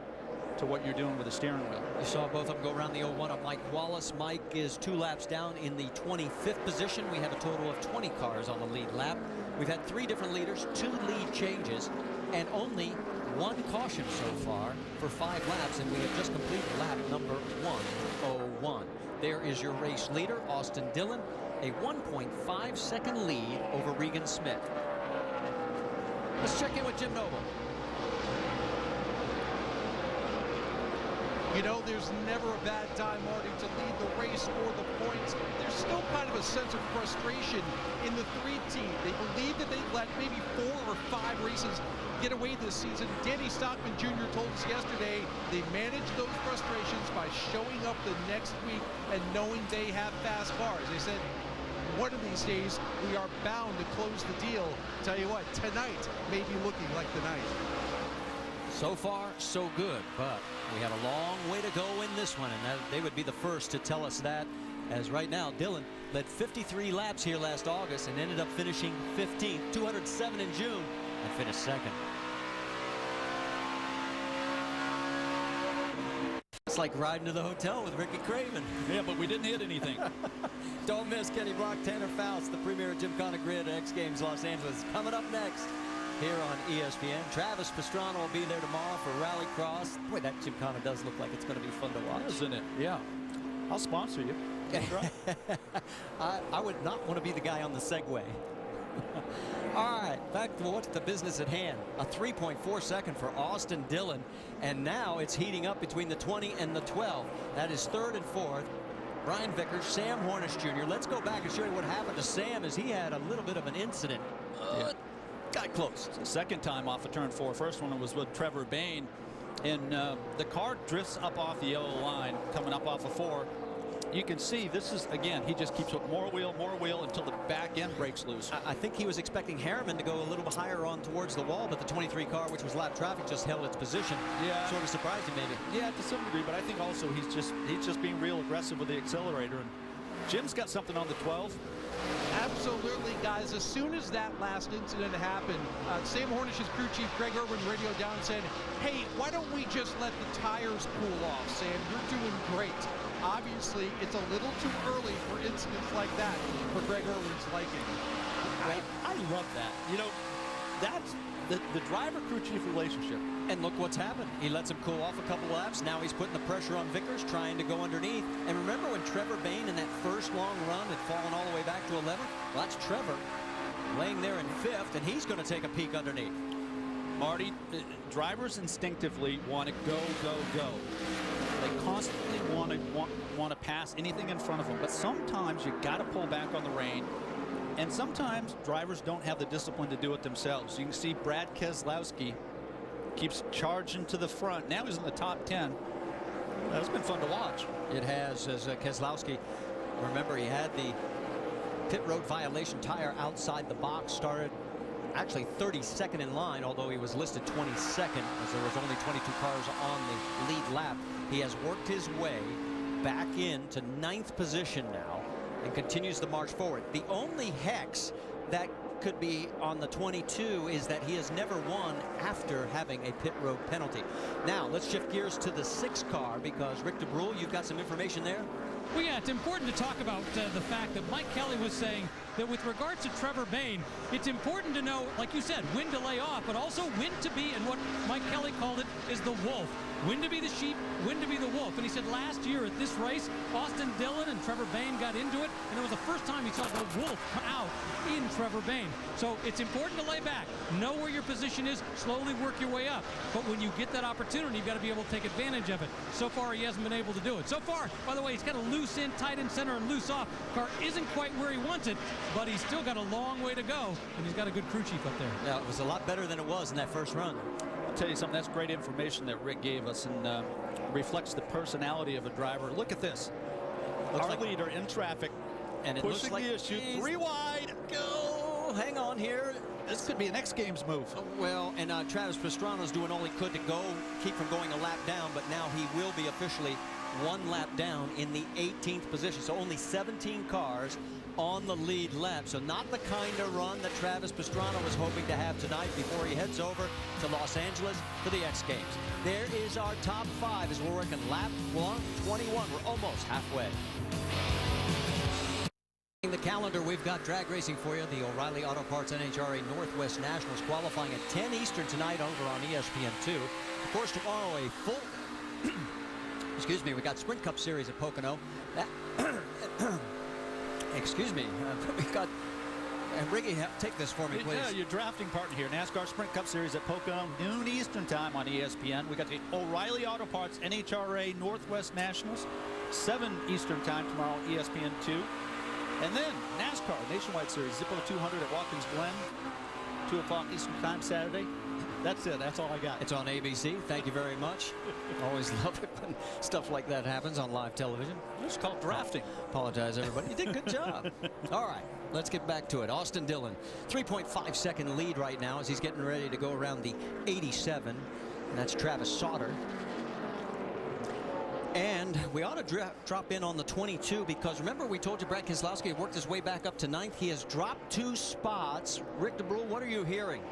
to what you're doing with the steering wheel. You saw both of them go around the 01 of Mike Wallace. Mike is 2 laps down in the 25th position. We have a total of 20 cars on the lead lap. We've had 3 different leaders, 2 lead changes, and only 1 caution so far for 5 laps, and we have just completed lap number 101. There is your race leader, Austin Dillon, a 1.5 second lead over Regan Smith. Let's check in with Jim Noble. You know, there's never a bad time, Marty, to lead the race or the points. There's still kind of a sense of frustration in the 3 team. They believe that they let maybe 4 or 5 races get away this season. Danny Stockman Jr. told us yesterday they managed those frustrations by showing up the next week and knowing they have fast cars. They said, one of these days, we are bound to close the deal. Tell you what, tonight may be looking like the night. So far, so good, but we have a long way to go in this one, and they would be the first to tell us that, as right now, Dillon led 53 laps here last August and ended up finishing 15th, 207 in June, and finished 2nd. It's like riding to the hotel with Ricky Craven. Yeah, but we didn't hit anything. Don't miss Kenny Block, Tanner Faust, the premier Gymkhana Grid at X Games Los Angeles. Coming up next here on ESPN. Travis Pastrana will be there tomorrow for Rallycross. Boy, that Gymkhana does look like it's going to be fun to watch. Isn't it? Yeah. I'll sponsor you. I would not want to be the guy on the Segway. All right, back to what's the business at hand. A 3.4 second for Austin Dillon, and now it's heating up between the 20 and the 12. That is 3rd and 4th. Brian Vickers, Sam Hornish Jr. Let's go back and show you what happened to Sam as he had a little bit of an incident. Got close. It's the 2nd time off of turn 4. First one was with Trevor Bayne, and the car drifts up off the yellow line coming up off of 4. You can see this is, again, he just keeps up more wheel until the back end breaks loose. I think he was expecting Harriman to go a little bit higher on towards the wall, but the 23 car, which was lap traffic, just held its position. Yeah. Sort of surprised him maybe. Yeah, to some degree, but I think also he's just being real aggressive with the accelerator. And Jim's got something on the 12. Absolutely, guys. As soon as that last incident happened, Sam Hornish's crew chief Greg Irwin radioed down and said, hey, why don't we just let the tires cool off, Sam? You're doing great. Obviously, it's a little too early for incidents like that for Greg Irwin's liking. I love that. You know, that's the driver-crew chief relationship. And look what's happened. He lets him cool off a couple laps. Now he's putting the pressure on Vickers, trying to go underneath. And remember when Trevor Bayne in that first long run had fallen all the way back to 11th? Well, that's Trevor laying there in 5th, and he's going to take a peek underneath. Marty, drivers instinctively want to go, go, go. They constantly want to pass anything in front of them, but sometimes you got to pull back on the rein And sometimes drivers don't have the discipline to do it themselves. You can see Brad Keselowski keeps charging to the front. Now he's in the top 10. That's been fun to watch. It has, as Keselowski, remember, he had the pit road violation tire outside the box, started actually 32nd in line, although he was listed 22nd as there was only 22 cars on the lead lap. He has worked his way back into 9th position now and continues the march forward. The only hex that could be on the 22 is that he has never won after having a pit road penalty. Now let's shift gears to the 6 car, because Rick DeBrule, you've got some information there. Well, yeah, it's important to talk about the fact that Mike Kelly was saying that with regards to Trevor Bayne, it's important to know, like you said, when to lay off, but also when to be, and what Mike Kelly called it is the wolf. When to be the sheep, when to be the wolf. And he said last year at this race, Austin Dillon and Trevor Bayne got into it, and it was the first time he saw the wolf come out in Trevor Bayne. So it's important to lay back, know where your position is, slowly work your way up. But when you get that opportunity, you've got to be able to take advantage of it. So far, he hasn't been able to do it. So far, by the way, he's got a loose in, tight in center, and loose off. Car isn't quite where he wants it, but he's still got a long way to go, and he's got a good crew chief up there. Yeah, it was a lot better than it was in that first run. I'll tell you something, that's great information that Rick gave us, and reflects the personality of a driver. Look at this. Looks Our like leader in traffic, and it pushing looks like the issue 3 wide. Go, hang on here. This could be an X Games move. Well, and Travis Pastrana's doing all he could to keep from going a lap down, but now he will be officially 1 lap down in the 18th position. So only 17 cars on the lead lap. So not the kind of run that Travis Pastrana was hoping to have tonight before he heads over to Los Angeles for the X Games. There is our top 5 as we're working lap 121. We're almost halfway. The calendar, we've got drag racing for you. The O'Reilly Auto Parts NHRA Northwest Nationals qualifying at 10 Eastern tonight over on ESPN2. Of course, tomorrow a full excuse me, we got Sprint Cup Series at Pocono. Excuse me, we got Ricky, take this for me, please. Yeah, your drafting partner here, NASCAR Sprint Cup Series at Pocono, noon Eastern time on ESPN. We got the O'Reilly Auto Parts NHRA Northwest Nationals, 7 Eastern time tomorrow, ESPN2. And then NASCAR Nationwide Series, Zippo 200 at Watkins Glen, 2 o'clock Eastern time Saturday. That's it. That's all I got. It's on ABC. Thank you very much. Always love it when stuff like that happens on live television. It's called drafting. Apologize, everybody. You did a good job. All right, let's get back to it. Austin Dillon, 3.5-second lead right now as he's getting ready to go around the 87. And that's Travis Sauter. And we ought to drop in on the 22, because remember we told you Brad Keselowski had worked his way back up to 9th. He has dropped 2 spots. Rick DeBrule, what are you hearing?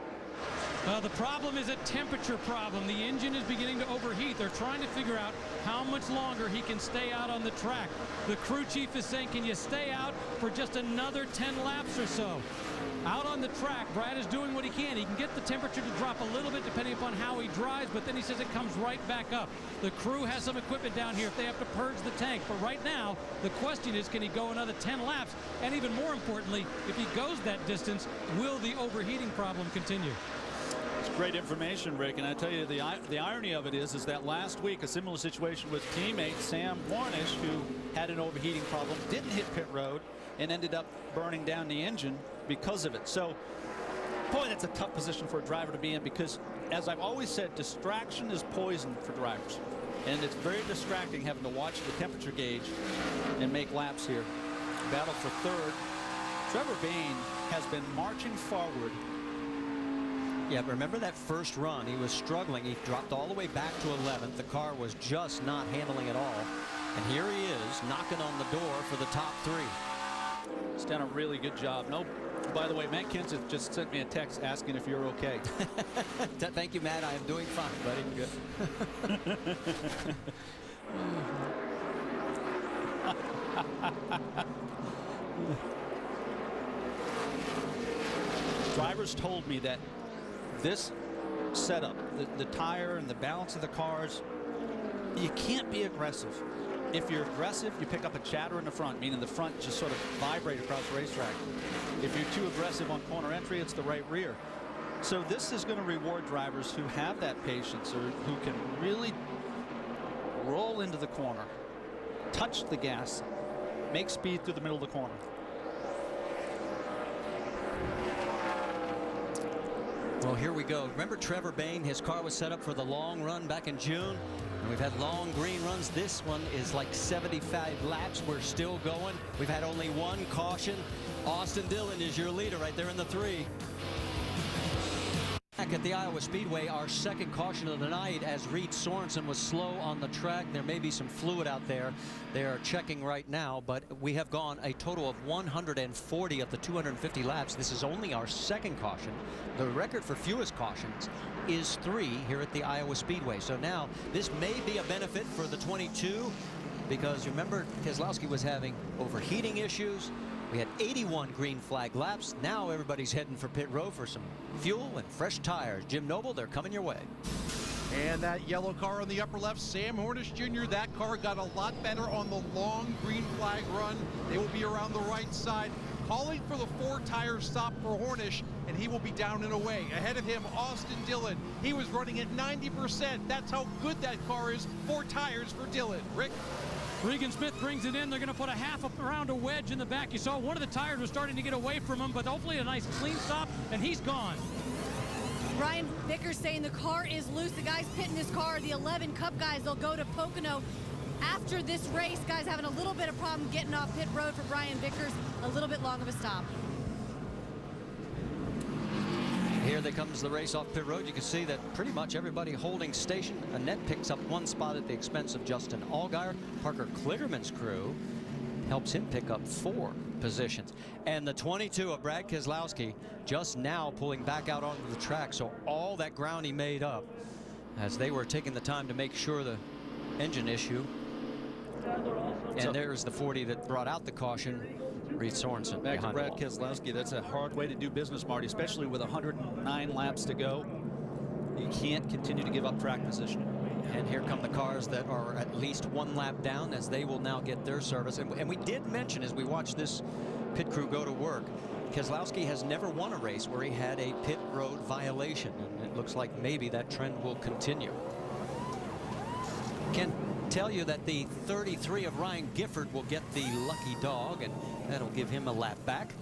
The problem is a temperature problem. The engine is beginning to overheat. They're trying to figure out how much longer he can stay out on the track. The crew chief is saying, can you stay out for just another 10 laps or so? Out on the track, Brad is doing what he can. He can get the temperature to drop a little bit depending upon how he drives, but then he says it comes right back up. The crew has some equipment down here if they have to purge the tank. But right now, the question is, can he go another 10 laps? And even more importantly, if he goes that distance, will the overheating problem continue? It's great information, Rick, and I tell you, the irony of it is that last week a similar situation with teammate Sam Warnish, who had an overheating problem, didn't hit pit road, and ended up burning down the engine because of it. So, boy, that's a tough position for a driver to be in, because, as I've always said, distraction is poison for drivers, and it's very distracting having to watch the temperature gauge and make laps here. Battle for 3rd. Trevor Bayne has been marching forward. Yeah, remember that first run, he was struggling. He dropped all the way back to 11th. The car was just not handling it all. And here he is knocking on the door for the top 3. He's done a really good job. No, by the way, Matt Kenseth just sent me a text asking if you're okay. Thank you, Matt. I am doing fine, buddy. Good. Drivers told me that this setup, the tire and the balance of the cars, you can't be aggressive. If you're aggressive, you pick up a chatter in the front, meaning the front just sort of vibrate across the racetrack. If you're too aggressive on corner entry, it's the right rear. So this is going to reward drivers who have that patience, or who can really roll into the corner, touch the gas, make speed through the middle of the corner. Well, here we go. Remember Trevor Bayne? His car was set up for the long run back in June. And we've had long green runs. This one is like 75 laps. We're still going. We've had only one caution. Austin Dillon is your leader right there in the 3. Back at the Iowa Speedway, our second caution of the night as Reed Sorensen was slow on the track. There may be some fluid out there. They are checking right now, but we have gone a total of 140 of the 250 laps. This is only our second caution. The record for fewest cautions is 3 here at the Iowa Speedway. So now this may be a benefit for the 22 because remember Keselowski was having overheating issues. We had 81 green flag laps. Now everybody's heading for pit road for some fuel and fresh tires. Jim Noble, they're coming your way. And that yellow car on the upper left, Sam Hornish Jr., that car got a lot better on the long green flag run. They will be around the right side, calling for the 4-tire stop for Hornish, and he will be down and away. Ahead of him, Austin Dillon. He was running at 90%. That's how good that car is. 4 tires for Dillon. Rick? Regan Smith brings it in. They're going to put a half around a wedge in the back. You saw one of the tires was starting to get away from him, but hopefully a nice clean stop, and he's gone. Brian Vickers saying the car is loose. The guys pitting this car, the 11 Cup guys, they'll go to Pocono after this race. Guys having a little bit of problem getting off pit road for Brian Vickers. A little bit long of a stop. Here they comes the race off pit road. You can see that pretty much everybody holding station. Annette picks up 1 spot at the expense of Justin Allgaier. Parker Kligerman's crew helps him pick up 4 positions. And the 22 of Brad Keselowski just now pulling back out onto the track. So all that ground he made up as they were taking the time to make sure the engine issue. And there's the 40 that brought out the caution. Reed Sorensen back to Brad Keselowski. That's a hard way to do business, Marty, especially with 109 laps to go. You can't continue to give up track position. And here come the cars that are at least 1 lap down as they will now get their service. And we did mention as we watched this pit crew go to work, Keselowski has never won a race where he had a pit road violation. And it looks like maybe that trend will continue. Can tell you that the 33 of Ryan Gifford will get the lucky dog, and that'll give him a lap back.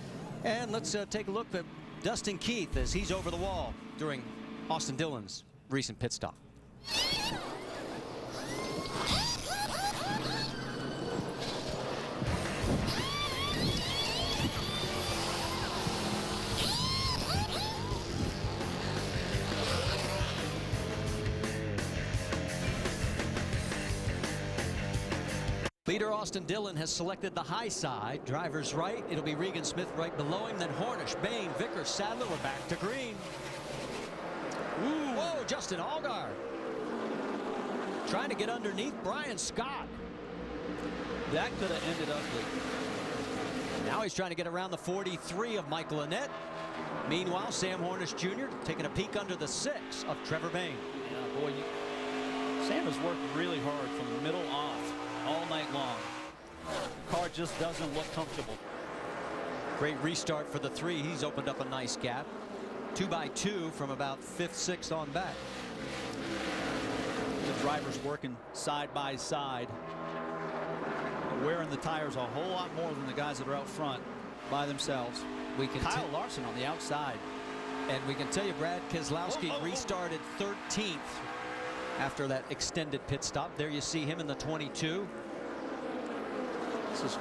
And let's take a look at Dustin Keith as he's over the wall during Austin Dillon's recent pit stop. Leader Austin Dillon has selected the high side. Driver's right. It'll be Regan Smith right below him. Then Hornish, Bayne, Vickers, Sadler. We're back to green. Ooh. Whoa, Justin Allgaier. Trying to get underneath Brian Scott. That could have ended ugly. Now he's trying to get around the 43 of Michael Annett. Meanwhile, Sam Hornish Jr. taking a peek under the 6 of Trevor Bayne. Yeah, boy, Sam has worked really hard from the middle off all night long. The car just doesn't look comfortable. Great restart for the 3. He's opened up a nice gap. 2 by 2 from about 5th, 6th on back. The drivers working side by side, wearing the tires a whole lot more than the guys that are out front by themselves. Kyle Larson on the outside. And we can tell you Brad Keselowski restarted 13th after that extended pit stop. There you see him in the 22. This is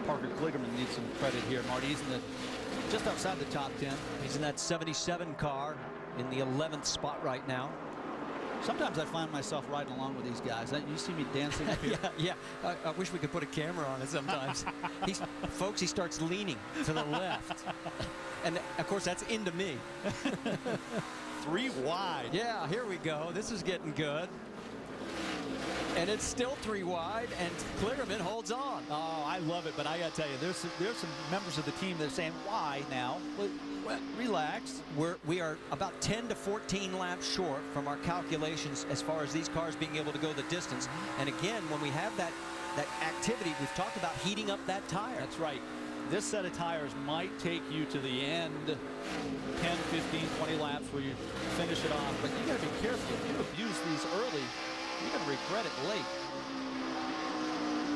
Parker Kligerman needs some credit here, Marty. He's in just outside the top 10. He's in that 77 car in the 11th spot right now. Sometimes I find myself riding along with these guys. You see me dancing up here. Yeah. I wish we could put a camera on it sometimes. Folks, he starts leaning to the left. And of course, that's into me. 3 wide. Yeah, here we go. This is getting good. And it's still 3 wide, and Kligerman holds on. Oh, I love it, but I got to tell you, there's some members of the team that are saying, why now? Well, relax. We are about 10 to 14 laps short from our calculations as far as these cars being able to go the distance. And again, when we have that activity, we've talked about heating up that tire. That's right. This set of tires might take you to the end, 10, 15, 20 laps where you finish it off. But you got to be careful. If you abuse these early, you're going to regret it late.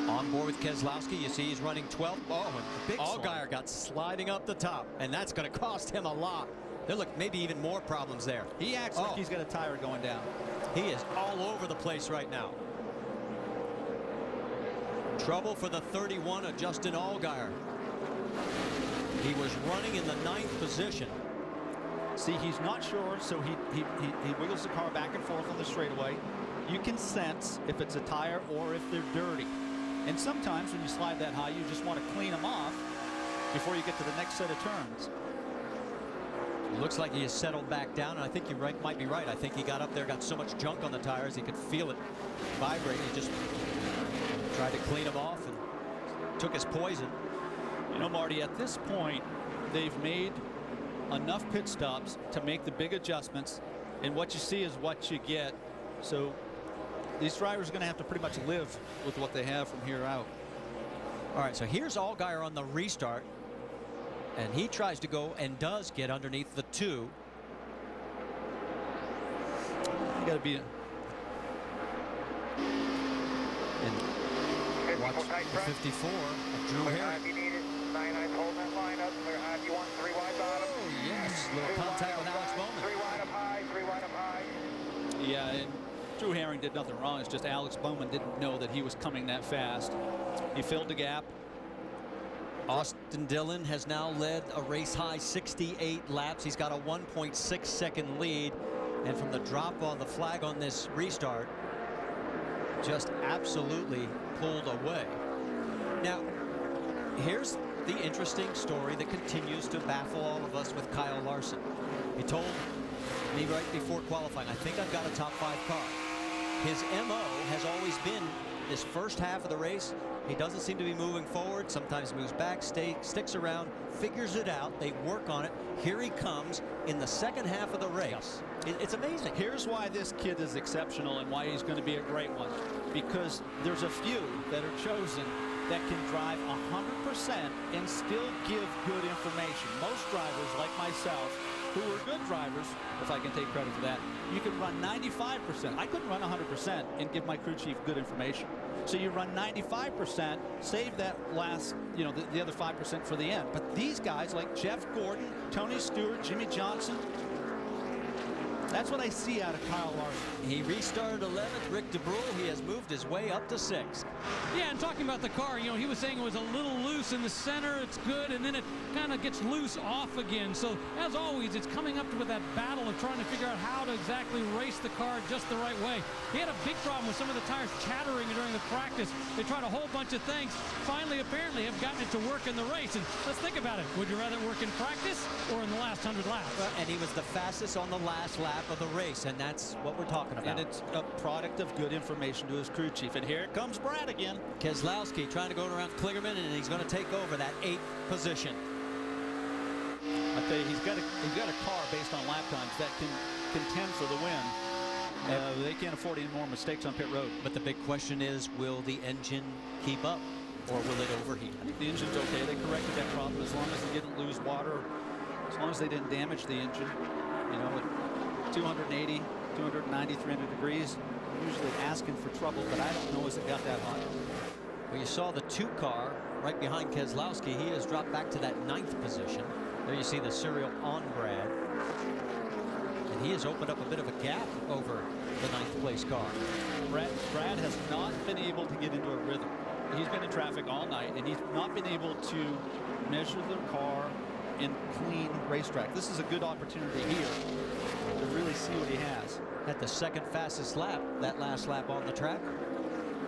On board with Keselowski, you see he's running 12th. Oh, and Allgaier got sliding up the top, and that's going to cost him a lot. There look maybe even more problems there. He acts like he's got a tire going down. He is all over the place right now. Trouble for the 31 of Justin Allgaier. He was running in the 9th position. See, he's not sure, so he wiggles the car back and forth on the straightaway. You can sense if it's a tire or if they're dirty. And sometimes when you slide that high, you just want to clean them off before you get to the next set of turns. It looks like he has settled back down, and I think you might be right. I think he got up there, got so much junk on the tires, he could feel it vibrate. He just tried to clean them off and took his poison. You know, Marty, at this point, they've made enough pit stops to make the big adjustments, and what you see is what you get. So these drivers are going to have to pretty much live with what they have from here out. All right, so here's Allgaier on the restart, and he tries to go and does get underneath the 2. You got to be watch the 54 of Drew Herring. If you need it, 99's holding that line up. Clear high if you want, 3 wide bottom. Oh, yes, little contact with Alex Bowman. 3 wide up high, 3 wide up high. Yeah, and Drew Herring did nothing wrong. It's just Alex Bowman didn't know that he was coming that fast. He filled the gap. Austin Dillon has now led a race high 68 laps. He's got a 1.6 second lead, and from the drop on the flag on this restart, just absolutely pulled away. Now, here's the interesting story that continues to baffle all of us with Kyle Larson. He told me right before qualifying, I think I've got a top 5 car. His MO has always been this first half of the race. He doesn't seem to be moving forward. Sometimes moves back, sticks around, figures it out. They work on it. Here he comes in the second half of the race. It's amazing. Here's why this kid is exceptional and why he's going to be a great one. Because there's a few that are chosen that can drive 100% and still give good information. Most drivers, like myself, who are good drivers, if I can take credit for that, you can run 95%. I couldn't run 100% and give my crew chief good information. So you run 95%, save that last, you know, the other 5% for the end. But these guys like Jeff Gordon, Tony Stewart, Jimmy Johnson, that's what I see out of Kyle Larson. He restarted 11th. Rick DeBrule, he has moved his way up to 6th. Yeah, and talking about the car, you know, he was saying it was a little loose in the center. It's good, and then it kind of gets loose off again. So, as always, it's coming up with that battle of trying to figure out how to exactly race the car just the right way. He had a big problem with some of the tires chattering during the practice. They tried a whole bunch of things. Finally, apparently, have gotten it to work in the race. And let's think about it. Would you rather work in practice or in the last 100 laps? Well, and he was the fastest on the last lap of the race, and that's what we're talking about. And it's a product of good information to his crew chief. And here comes Brad again. Keselowski trying to go around Kligerman, and he's going to take over that 8th position. I tell you, he's got a car based on lap times that can contend for the win. They can't afford any more mistakes on pit road. But the big question is, will the engine keep up, or will it overheat? I think the engine's okay. They corrected that problem as long as they didn't lose water, as long as they didn't damage the engine. You know, at 280, 290, 300 degrees, usually asking for trouble, but I don't know as it got that hot. Well, you saw the 2 car right behind Keselowski. He has dropped back to that 9th position. There you see the serial on Brad. And he has opened up a bit of a gap over the 9th place car. Brad has not been able to get into a rhythm. He's been in traffic all night, and he's not been able to measure the car in clean racetrack. This is a good opportunity here to really see what he has. At the 2nd fastest lap, that last lap on the track,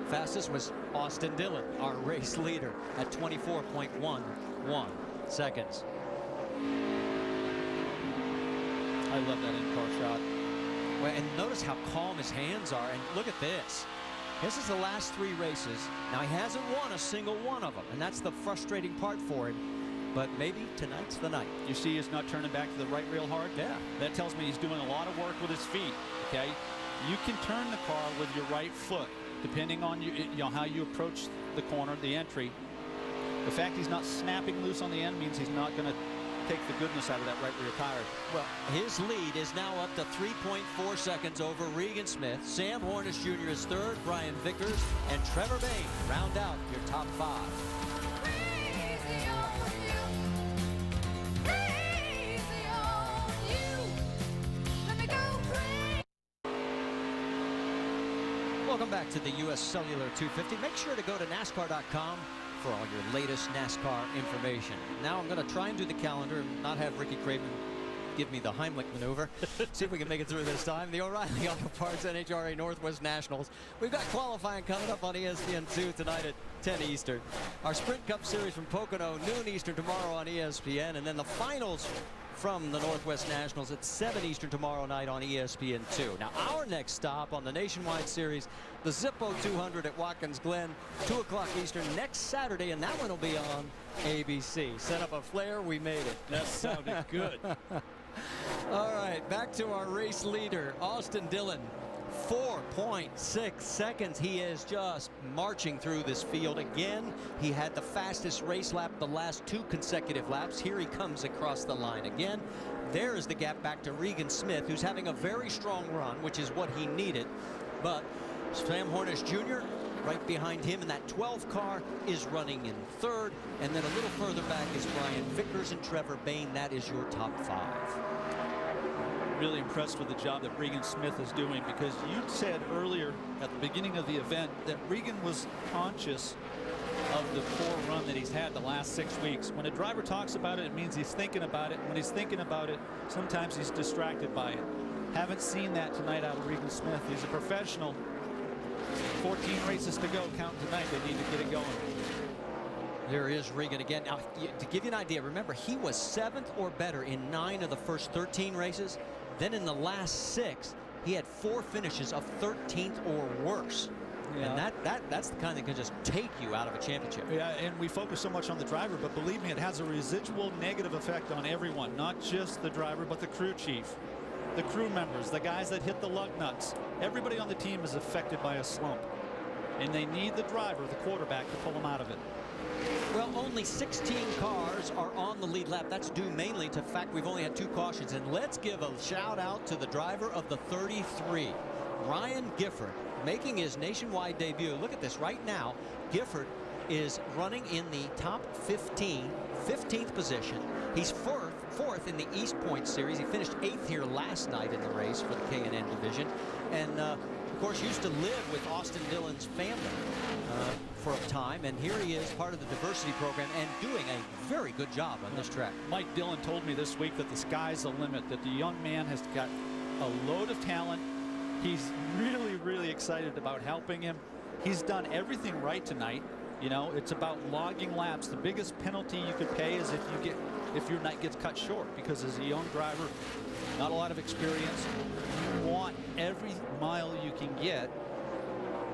fastest was Austin Dillon, our race leader, at 24.11 seconds. I love that in-car shot. Well, and notice how calm his hands are, and look at this. This is the last 3 races. Now, he hasn't won a single one of them, and that's the frustrating part for him. But maybe tonight's the night. You see he's not turning back to the right real hard? Yeah. That tells me he's doing a lot of work with his feet, okay? You can turn the car with your right foot, depending on you know, how you approach the corner, the entry. The fact he's not snapping loose on the end means he's not going to take the goodness out of that right rear tire. Well, his lead is now up to 3.4 seconds over Regan Smith. Sam Hornish Jr. is 3rd, Brian Vickers, and Trevor Bayne round out your top 5. Crazy on you. Crazy on you. Welcome back to the US Cellular 250. Make sure to go to NASCAR.com for all your latest NASCAR information. Now I'm going to try and do the calendar and not have Ricky Craven give me the Heimlich maneuver. See if we can make it through this time. The O'Reilly Auto Parts NHRA Northwest Nationals. We've got qualifying coming up on ESPN2 tonight at 10 Eastern. Our Sprint Cup Series from Pocono, noon Eastern tomorrow on ESPN. And then the finals from the Northwest Nationals at 7 Eastern tomorrow night on ESPN2. Now, our next stop on the Nationwide Series, the Zippo 200 at Watkins Glen, 2 o'clock Eastern next Saturday, and that one will be on ABC. Set up a flare, we made it. That sounded good. All right, back to our race leader, Austin Dillon. 4.6 seconds. He is just marching through this field. Again, he had the fastest race lap the last 2 consecutive laps. Here he comes across the line again. There is the gap back to Regan Smith, who's having a very strong run, which is what he needed. But Sam Hornish Jr. right behind him in that 12 car is running in 3rd. And then a little further back is Brian Vickers and Trevor Bayne. That is your top 5. Really impressed with the job that Regan Smith is doing, because you said earlier at the beginning of the event that Regan was conscious of the poor run that he's had the last 6 weeks. When a driver talks about it, it means he's thinking about it. When he's thinking about it, sometimes he's distracted by it. Haven't seen that tonight out of Regan Smith. He's a professional. 14 races to go, counting tonight. They need to get it going. There is Regan again. Now, to give you an idea, remember, he was 7th or better in 9 of the first 13 races. Then in the last 6, he had 4 finishes of 13th or worse. Yeah. And that's the kind that can just take you out of a championship. Yeah, and we focus so much on the driver, but believe me, it has a residual negative effect on everyone, not just the driver, but the crew chief, the crew members, the guys that hit the lug nuts. Everybody on the team is affected by a slump, and they need the driver, the quarterback, to pull them out of it. Well, only 16 cars are on the lead lap. That's due mainly to the fact we've only had 2 cautions. And let's give a shout out to the driver of the 33, Ryan Gifford, making his nationwide debut. Look at this right now. Gifford is running in the top 15th position. He's fourth in the East Point Series. He finished 8th here last night in the race for the K&N division. And of course, used to live with Austin Dillon's family for a time, and here he is, part of the diversity program, and doing a very good job on this track. Mike Dillon told me this week that the sky's the limit, that the young man has got a load of talent. He's really, really excited about helping him. He's done everything right tonight. You know, it's about logging laps. The biggest penalty you could pay is if your night gets cut short, because as a young driver, not a lot of experience, you want every mile you can get.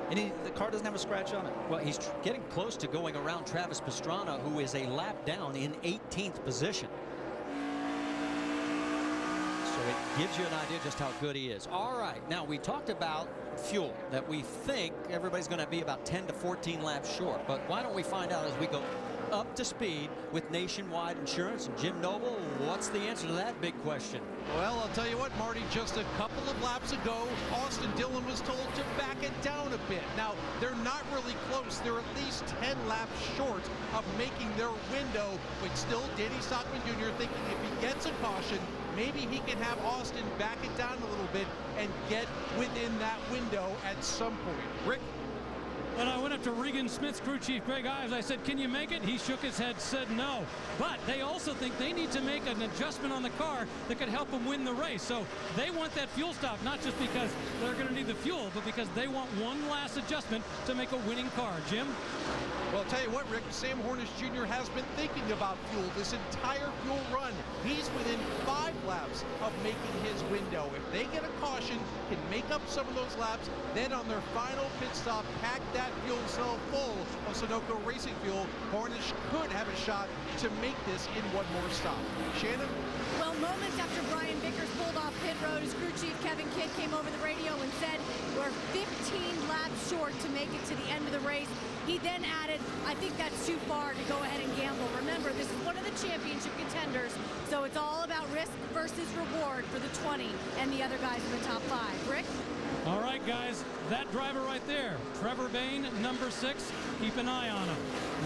And the car doesn't have a scratch on it. Well, he's getting close to going around Travis Pastrana, who is a lap down in 18th position. So it gives you an idea just how good he is. All right, now we talked about fuel, that we think everybody's going to be about 10 to 14 laps short. But why don't we find out as we go up to speed with Nationwide Insurance? And Jim Noble, what's the answer to that big question? Well, I'll tell you what, Marty, just a couple of laps ago, Austin Dillon was told to back it down a bit. Now, they're not really close. They're at least 10 laps short of making their window, but still Danny Stockman Jr. thinking if he gets a caution, maybe he can have Austin back it down a little bit and get within that window at some point. Rick? When I went up to Regan Smith's crew chief, Greg Ives, I said, can you make it? He shook his head, said no. But they also think they need to make an adjustment on the car that could help them win the race. So they want that fuel stop, not just because they're going to need the fuel, but because they want one last adjustment to make a winning car. Jim? Well, I'll tell you what, Rick, Sam Hornish Jr. has been thinking about fuel this entire fuel run. He's within 5 laps of making his window. If they get a caution, can make up some of those laps, then on their final pit stop, pack that fuel cell full of Sunoco racing fuel, Hornish could have a shot to make this in one more stop. Shannon? Well, moments after Brian Vickers pulled off pit road, his crew chief Kevin Kidd came over the radio and said, we're 15 laps short to make it to the end of the race. He then added, I think that's too far to go ahead and gamble. Remember, this is one of the championship contenders, so it's all about risk versus reward for the 20 and the other guys in the top 5. Rick? All right, guys, that driver right there, Trevor Bayne, number 6, keep an eye on him.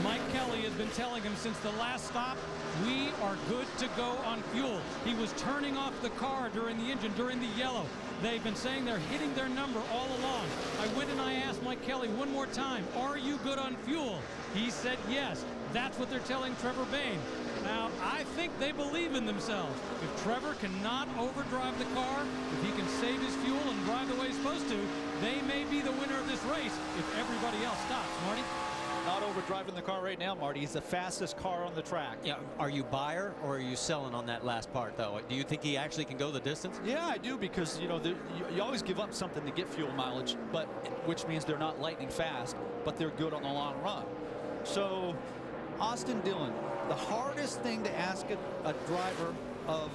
Mike Kelly has been telling him since the last stop, we are good to go on fuel. He was turning off the car during the engine, during the yellow. They've been saying they're hitting their number all along. I went and I asked Mike Kelly one more time, are you good on fuel? He said yes. That's what they're telling Trevor Bayne. Now, I think they believe in themselves. If Trevor cannot overdrive the car, if he can save his fuel and drive the way he's supposed to, they may be the winner of this race if everybody else stops. Marty? Not overdriving the car right now, Marty. He's the fastest car on the track. Yeah, are you buyer or are you selling on that last part, though? Do you think he actually can go the distance? Yeah, I do, because, you know, you always give up something to get fuel mileage, but which means they're not lightning fast, but they're good on the long run. So, Austin Dillon, the hardest thing to ask a driver of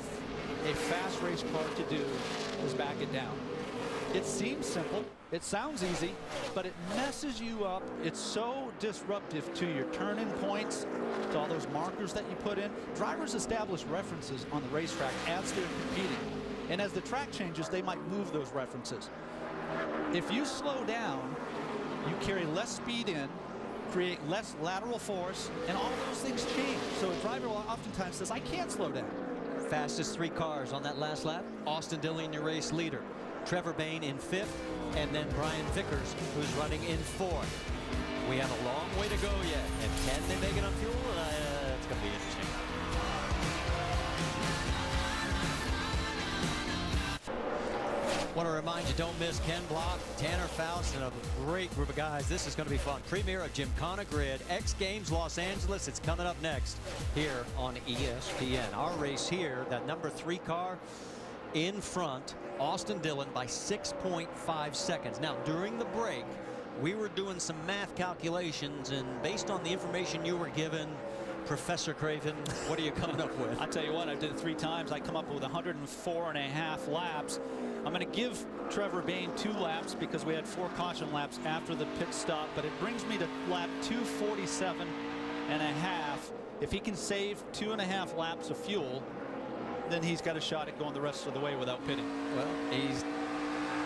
a fast race car to do is back it down. It seems simple, it sounds easy, but it messes you up. It's so disruptive to your turn-in points, to all those markers that you put in. Drivers establish references on the racetrack as they're competing, and as the track changes, they might move those references. If you slow down, you carry less speed in, create less lateral force, and all those things change. So a driver oftentimes says, I can't slow down. Fastest 3 cars on that last lap. Austin Dillon, your race leader. Trevor Bayne in 5th, and then Brian Vickers, who's running in 4th. We have a long way to go yet, and can they make it on fuel? It's going to be interesting. Want to remind you, don't miss Ken Block, Tanner Faust, and a great group of guys. This is going to be fun. Premiere of Gymkhana Grid, X Games Los Angeles. It's coming up next here on ESPN. Our race here, that number 3 car in front, Austin Dillon by 6.5 seconds. Now, during the break, we were doing some math calculations, and based on the information you were given, Professor Craven, what are you coming up with? I'll tell you what, I did it 3 times. I come up with 104.5 laps. I'm going to give Trevor Bayne 2 laps because we had 4 caution laps after the pit stop, but it brings me to lap 247.5. If he can save 2.5 laps of fuel, then he's got a shot at going the rest of the way without pitting. Well, he's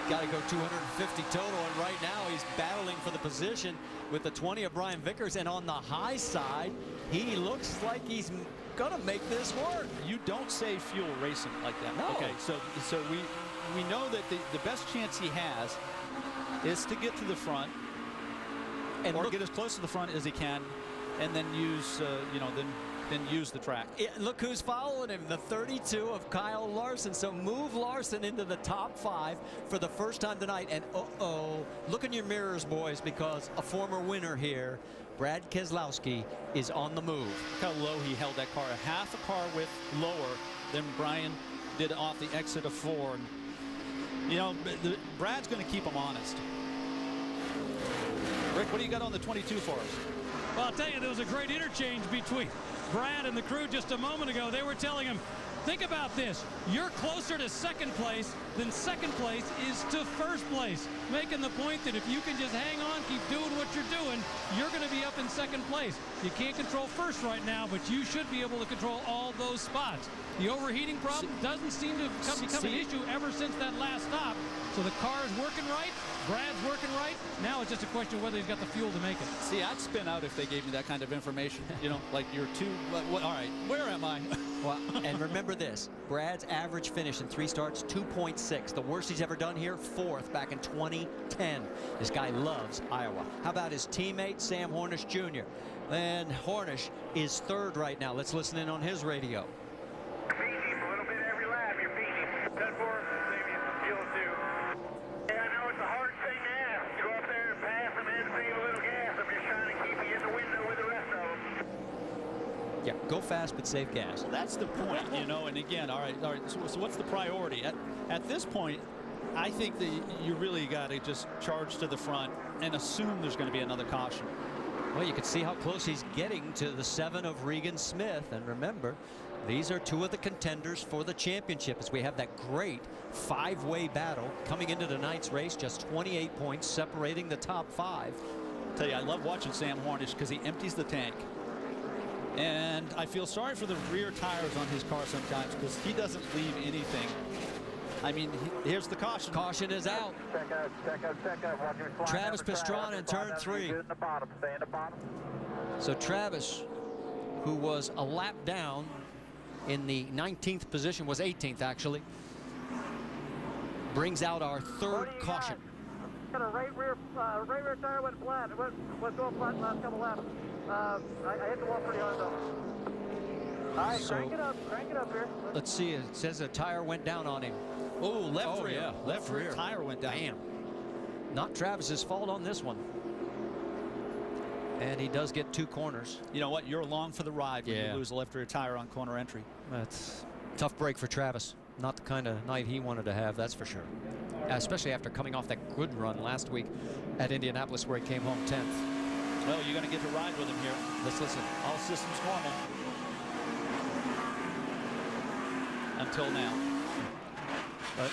got to go 250 total, and right now he's battling for the position with the 20 of Brian Vickers, and on the high side, he looks like he's gonna make this work. You don't save fuel racing like that. No. Okay, so we know that the best chance he has is to get to the front and or get as close to the front as he can, and then use then use the track. Yeah, look who's following him, the 32 of Kyle Larson. So move Larson into the top 5 for the first time tonight. And look in your mirrors, boys, because a former winner here, Brad Keselowski, is on the move. Look how low he held that car, a half a car width lower than Brian did off the exit of 4. And, you know, Brad's going to keep him honest. Rick, what do you got on the 22 for us? Well, I'll tell you, there was a great interchange between Brad and the crew just a moment ago. They were telling him, think about this. You're closer to second place than second place is to first place. Making the point that if you can just hang on, keep doing what you're doing, you're going to be up in second place. You can't control first right now, but you should be able to control all those spots. The overheating problem doesn't seem to become an issue ever since that last stop. So the car is working right. Brad's working right. Now it's just a question of whether he's got the fuel to make it. See, I'd spin out if they gave me that kind of information. You know, like you're too. All right, where am I? Well, and remember this, Brad's average finish in 3 starts, 2.6. The worst he's ever done here, 4th back in 2010. This guy loves Iowa. How about his teammate, Sam Hornish Jr.? And Hornish is 3rd right now. Let's listen in on his radio. Beat him a little bit every lap. You're beating him. 10-4, maybe some fuel too. Yeah, I know it's a hard thing to ask. To go up there and pass him and save a little gas. I'm just trying to keep you in the window with the rest of them. Yeah, go fast but save gas. Well, that's the point, you know. And again, all right. So what's the priority at this point? I think that you really got to just charge to the front and assume there's going to be another caution. Well, you can see how close he's getting to the 7 of Regan Smith. And remember, these are 2 of the contenders for the championship as we have that great 5-way battle coming into tonight's race. Just 28 points separating the top 5. I'll tell you, I love watching Sam Hornish because he empties the tank. And I feel sorry for the rear tires on his car sometimes because he doesn't leave anything. I mean, here's the caution. Caution is out. Check out. Travis Pastrana in turn 3. Stay in the bottom. So Travis, who was a lap down in the 19th position, was 18th actually. brings out our third caution. Got a right rear tire went flat. It was going flat the last couple laps. I hit the wall pretty hard though. All right, So, crank it up here. Let's see, it says a tire went down on him. Oh, left rear. Yeah, Left rear tire went down. Damn. Not Travis's fault on this one. And he does get 2 corners. You know what? You're along for the ride when Yeah. you lose a left rear tire on corner entry. That's a tough break for Travis. Not the kind of night he wanted to have, that's for sure. Especially after coming off that good run last week at Indianapolis where he came home 10th. Well, you're going to get to ride with him here. Let's listen. All systems normal. Until now. But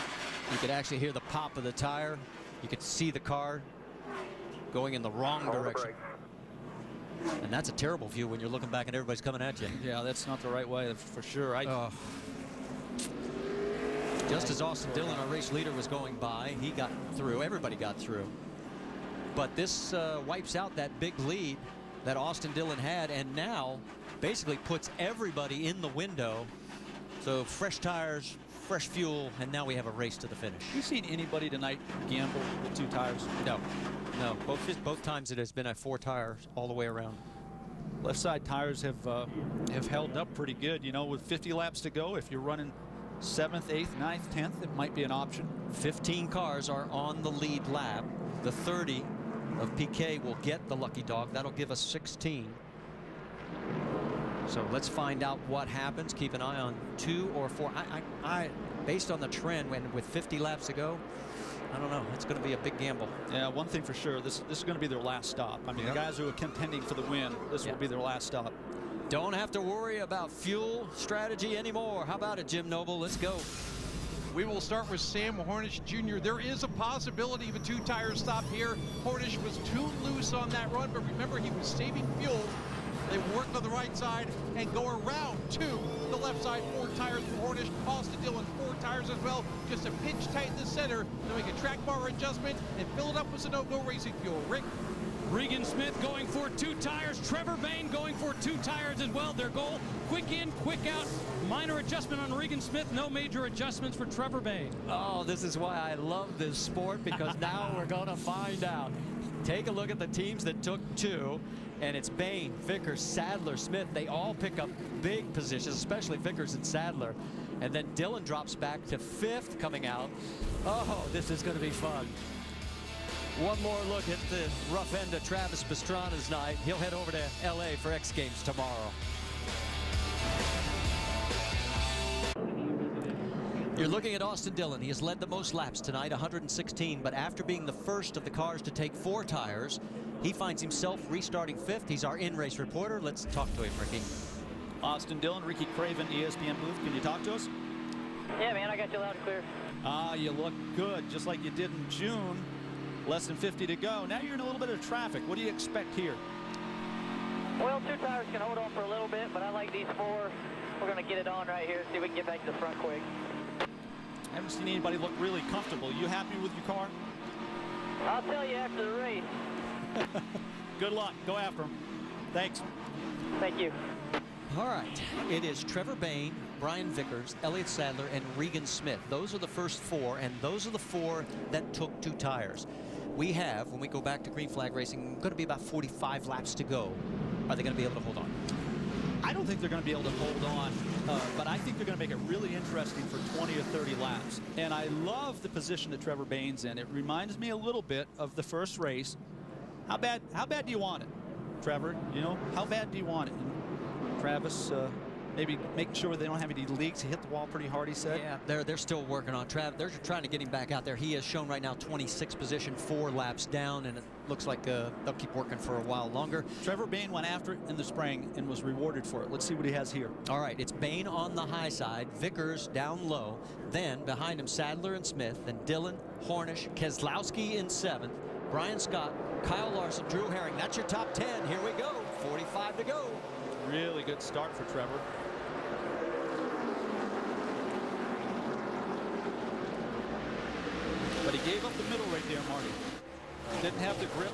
you could actually hear the pop of the tire. You could see the car going in the wrong direction. And that's a terrible view when you're looking back and everybody's coming at you. Yeah, that's not the right way for sure. Just as Austin Dillon, our race leader, was going by, he got through. Everybody got through. But this wipes out that big lead that Austin Dillon had, and now basically puts everybody in the window. So fresh tires, fresh fuel, and now we have a race to the finish. You seen anybody tonight gamble with 2 tires? No. Both times it has been a 4 tires all the way around. Left side tires have held up pretty good. You know, with 50 laps to go, if you're running 7th, 8th, 9th, 10th, it might be an option. 15 cars are on the lead lap. The 30 of PK will get the lucky dog. That'll give us 16. So let's find out what happens. Keep an eye on 2 or 4. Based on the trend, with 50 laps to go, I don't know. It's going to be a big gamble. Yeah, one thing for sure, this is going to be their last stop. I mean, the guys who are contending for the win, this will be their last stop. Don't have to worry about fuel strategy anymore. How about it, Jim Noble? Let's go. We will start with Sam Hornish Jr. There is a possibility of a 2-tire stop here. Hornish was too loose on that run, but remember, he was saving fuel. They work on the right side and go around to the left side. 4 tires for Hornish. Austin Dillon, 4 tires as well. Just a pinch tight in the center to make a track bar adjustment and fill it up with some no-go racing fuel. Rick? Regan Smith going for 2 tires. Trevor Bayne going for 2 tires as well. Their goal, quick in, quick out. Minor adjustment on Regan Smith. No major adjustments for Trevor Bayne. Oh, this is why I love this sport, because now we're going to find out. Take a look at the teams that took 2. And it's Bayne, Vickers, Sadler, Smith. They all pick up big positions, especially Vickers and Sadler. And then Dillon drops back to 5th coming out. Oh, this is going to be fun. One more look at the rough end of Travis Pastrana's night. He'll head over to LA for X Games tomorrow. You're looking at Austin Dillon. He has led the most laps tonight, 116, but after being the first of the cars to take 4 tires, he finds himself restarting 5th. He's our in-race reporter. Let's talk to him, Ricky. Austin Dillon, Ricky Craven, ESPN booth. Can you talk to us? Yeah, man, I got you loud and clear. You look good, just like you did in June. Less than 50 to go. Now you're in a little bit of traffic. What do you expect here? Well, 2 tires can hold on for a little bit, but I like these 4. We're going to get it on right here, see if we can get back to the front quick. I haven't seen anybody look really comfortable. You happy with your car? I'll tell you after the race. Good luck. Go after him. Thanks. Thank you. All right. It is Trevor Bayne, Brian Vickers, Elliott Sadler, and Regan Smith. Those are the first 4, and those are the 4 that took 2 tires. We have, when we go back to green flag racing, going to be about 45 laps to go. Are they going to be able to hold on? I don't think they're going to be able to hold on, but I think they're going to make it really interesting for 20 or 30 laps. And I love the position that Trevor Bayne's in. It reminds me a little bit of the first race. How bad do you want it, Trevor? You know, how bad do you want it? And Travis, maybe making sure they don't have any leaks. He hit the wall pretty hard, he said. Yeah, they're still working on Travis. They're trying to get him back out there. He has shown right now 26th position, 4 laps down, and it looks like they'll keep working for a while longer. Trevor Bayne went after it in the spring and was rewarded for it. Let's see what he has here. All right, it's Bayne on the high side, Vickers down low, then behind him Sadler and Smith, then Dillon, Hornish, Keselowski in 7th, Brian Scott, Kyle Larson, Drew Herring. That's your top 10. Here we go. 45 to go. Really good start for Trevor. But he gave up the middle right there, Marty. Didn't have the grip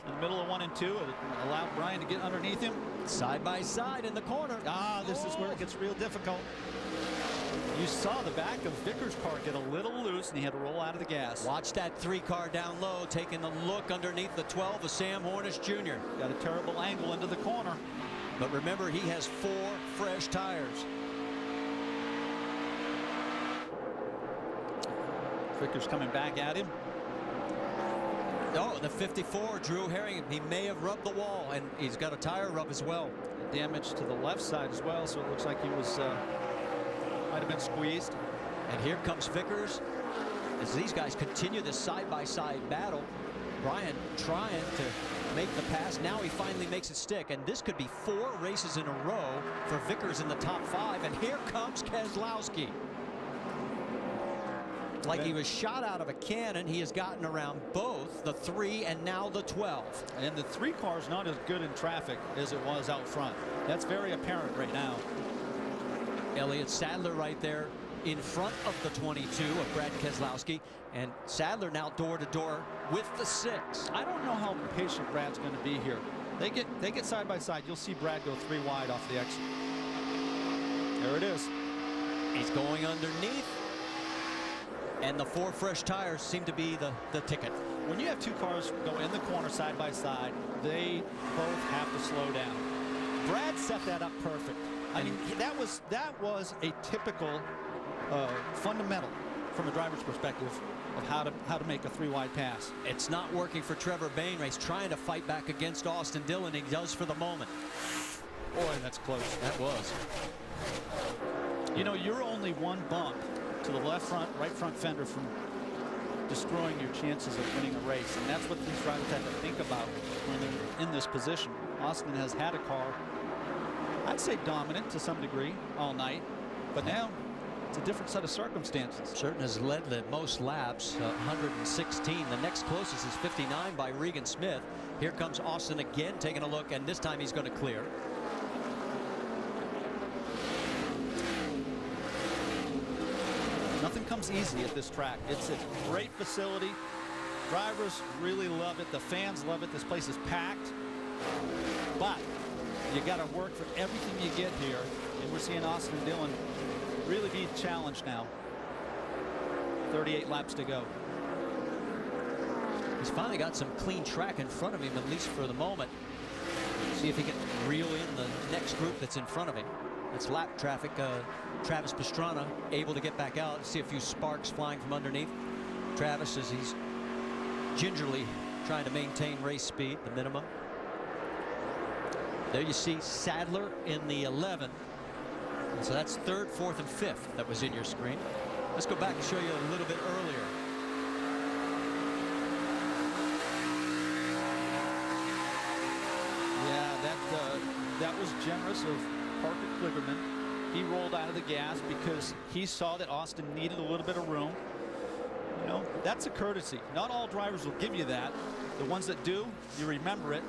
in the middle of 1 and 2. It allowed Brian to get underneath him. Side by side in the corner. This is where it gets real difficult. You saw the back of Vickers' car get a little loose, and he had to roll out of the gas. Watch that 3 car down low, taking a look underneath the 12 of Sam Hornish Jr. Got a terrible angle into the corner. But remember, he has 4 fresh tires. Vickers coming back at him. Oh, the 54, Drew Herring. He may have rubbed the wall, and he's got a tire rub as well. Damage to the left side as well, so it looks like he was might have been squeezed. And here comes Vickers as these guys continue this side-by-side battle. Brian trying to make the pass. Now he finally makes it stick, and this could be 4 races in a row for Vickers in the top 5. And here comes Keselowski. Like he was shot out of a cannon, he has gotten around both the 3 and now the 12. And the 3 car is not as good in traffic as it was out front. That's very apparent right now. Elliott Sadler right there in front of the 22 of Brad Keselowski, and Sadler now door to door with the 6. I don't know how patient Brad's going to be here. They get side by side. You'll see Brad go 3 wide off the exit. There it is. He's going underneath, and the 4 fresh tires seem to be the ticket. When you have 2 cars go in the corner side by side, they both have to slow down. Brad set that up perfect. I mean, that was a typical fundamental from a driver's perspective of how to make a 3 wide pass. It's not working for Trevor Bainrace. He's trying to fight back against Austin Dillon. He does for the moment. Boy, that's close. That was. You know, you're only 1 bump to the right front fender from destroying your chances of winning a race, and that's what these drivers have to think about when they're in this position. Austin has had a car, I'd say dominant to some degree all night, but now it's a different set of circumstances. Certain has led the most laps, 116. The next closest is 59 by Regan Smith. Here comes Austin again, taking a look, and this time he's going to clear. Nothing comes easy at this track. It's a great facility. Drivers really love it. The fans love it. This place is packed. But you got to work for everything you get here. And we're seeing Austin Dillon really be challenged now. 38 laps to go. He's finally got some clean track in front of him, at least for the moment. See if he can reel in the next group that's in front of him. It's lap traffic. Travis Pastrana able to get back out. See a few sparks flying from underneath. Travis, as he's gingerly trying to maintain race speed, the minimum. There you see Sadler in the 11. And so that's 3rd, 4th, and 5th that was in your screen. Let's go back and show you a little bit earlier. Yeah, that was generous of Parker Kligerman. He rolled out of the gas because he saw that Austin needed a little bit of room. You know, that's a courtesy. Not all drivers will give you that. The ones that do, you remember it,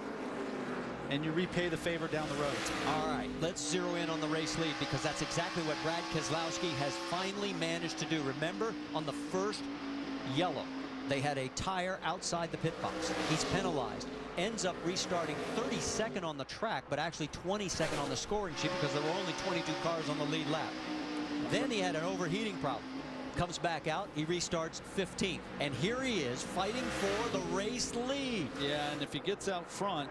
and you repay the favor down the road. All right, let's zero in on the race lead, because that's exactly what Brad Keselowski has finally managed to do. Remember, on the first yellow, they had a tire outside the pit box. He's penalized. Ends up restarting 32nd on the track, but actually 22nd on the scoring sheet because there were only 22 cars on the lead lap. Then he had an overheating problem. Comes back out, he restarts 15th. And here he is fighting for the race lead. Yeah, and if he gets out front,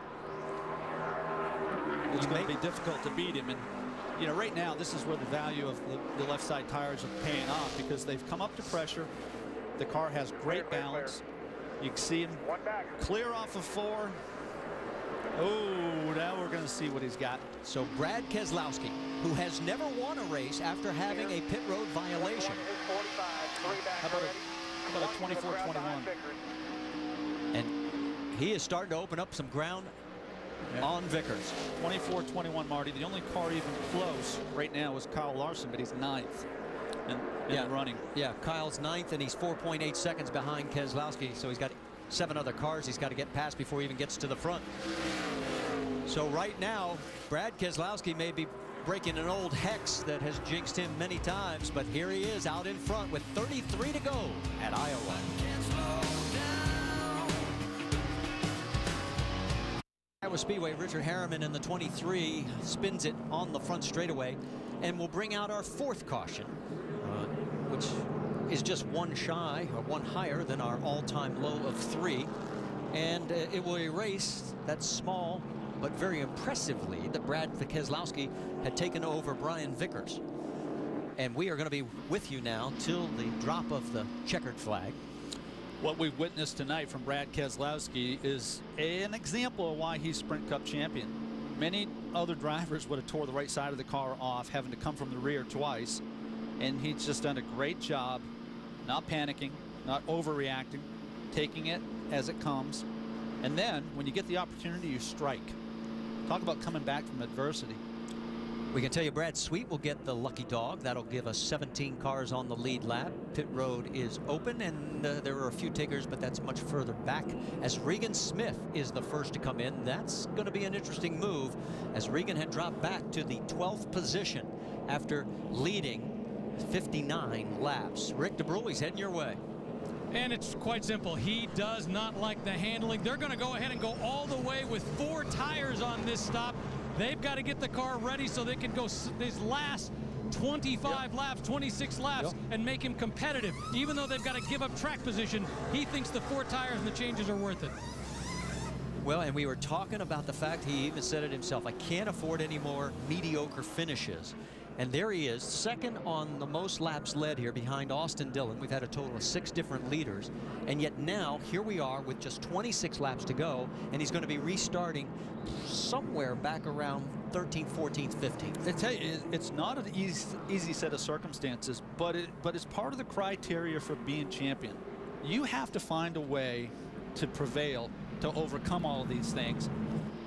it's going to be difficult to beat him. And, you know, right now, this is where the value of the left side tires are paying off, because they've come up to pressure. The car has great balance. You can see him clear off of 4. Oh, now we're going to see what he's got. So Brad Keselowski, who has never won a race after having a pit road violation. How about a 24-21? And he is starting to open up some ground on Vickers. 24-21, Marty. The only car even close right now is Kyle Larson, but he's 9th. In running. Yeah, Kyle's 9th, and he's 4.8 seconds behind Keselowski, so he's got 7 other cars he's got to get past before he even gets to the front. So right now, Brad Keselowski may be breaking an old hex that has jinxed him many times, but here he is out in front with 33 to go at Iowa. Iowa Speedway, Richard Harriman in the 23 spins it on the front straightaway, and will bring out our 4th caution. which is just one shy or one higher than our all-time low of 3. And it will erase that small but very impressively that Brad Keselowski had taken over Brian Vickers. And we are going to be with you now till the drop of the checkered flag. What we've witnessed tonight from Brad Keselowski is an example of why he's Sprint Cup champion. Many other drivers would have tore the right side of the car off, having to come from the rear twice. And he's just done a great job, not panicking, not overreacting, taking it as it comes. And then when you get the opportunity, you strike. Talk about coming back from adversity. We can tell you Brad Sweet will get the lucky dog. That'll give us 17 cars on the lead lap. Pit road is open, and there are a few takers, but that's much further back as Regan Smith is the first to come in. That's going to be an interesting move, as Regan had dropped back to the 12th position after leading 59 laps. Rick DeBruyl's heading your way. And it's quite simple. He does not like the handling. They're going to go ahead and go all the way with 4 tires on this stop. They've got to get the car ready so they can go these last 25 laps, 26 laps, and make him competitive. Even though they've got to give up track position, he thinks the 4 tires and the changes are worth it. Well, and we were talking about the fact, he even said it himself, I can't afford any more mediocre finishes. And there he is, second on the most laps led here behind Austin Dillon. We've had a total of 6 different leaders. And yet now, here we are with just 26 laps to go, and he's going to be restarting somewhere back around 13th, 14th, 15th. I tell you, it's not an easy set of circumstances, but it's part of the criteria for being champion. You have to find a way to prevail, to overcome all of these things.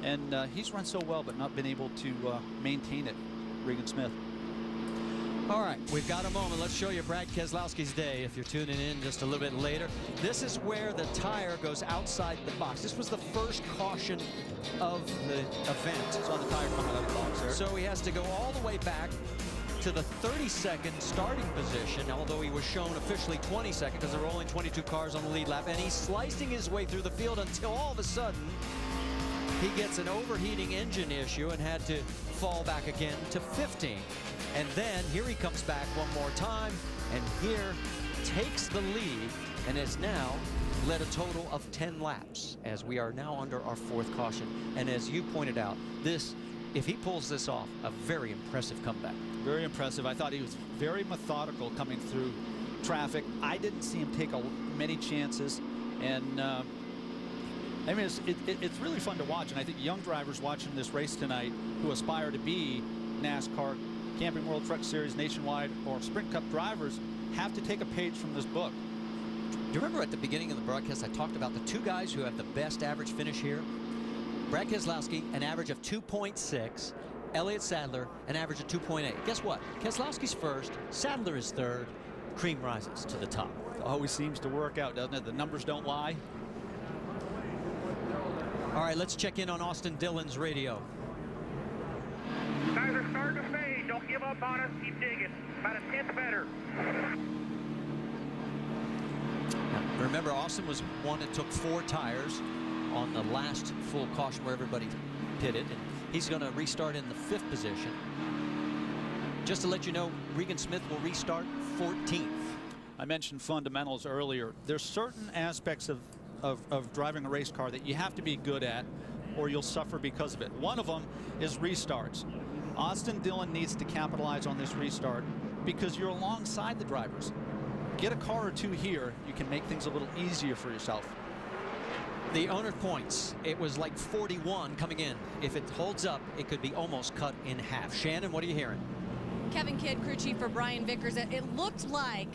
And he's run so well, but not been able to maintain it, Regan Smith. All right, we've got a moment. Let's show you Brad Keselowski's day if you're tuning in just a little bit later. This is where the tire goes outside the box. This was the first caution of the event. It's on the tire coming out of the box there. So he has to go all the way back to the 32nd starting position, although he was shown officially 22nd because there were only 22 cars on the lead lap. And he's slicing his way through the field until all of a sudden he gets an overheating engine issue and had to fall back again to 15. And then here he comes back one more time, and here takes the lead and has now led a total of 10 laps as we are now under our 4th caution. And as you pointed out, this, if he pulls this off, a very impressive comeback. Very impressive. I thought he was very methodical coming through traffic. I didn't see him take many chances, and I mean, it's really fun to watch. And I think young drivers watching this race tonight who aspire to be NASCAR, Camping World Truck Series, Nationwide, or Sprint Cup drivers have to take a page from this book. Do you remember at the beginning of the broadcast I talked about the 2 guys who have the best average finish here? Brad Keselowski, an average of 2.6. Elliott Sadler, an average of 2.8. Guess what? Keselowski's first, Sadler is third. Cream rises to the top. It always seems to work out, doesn't it? The numbers don't lie. All right, let's check in on Austin Dillon's radio. Guys are starting to fade. Don't give up on us. Keep digging. About a 10th better. Now, remember, Austin was one that took 4 tires on the last full caution where everybody pitted. And he's going to restart in the 5th position. Just to let you know, Regan Smith will restart 14th. I mentioned fundamentals earlier. There's certain aspects of driving a race car that you have to be good at, or you'll suffer because of it. One of them is restarts. Austin Dillon needs to capitalize on this restart because you're alongside the drivers. Get a car or 2 here, you can make things a little easier for yourself. The owner points, it was like 41 coming in. If it holds up, it could be almost cut in half. Shannon, what are you hearing? Kevin Kidd, crew chief for Brian Vickers. It looked like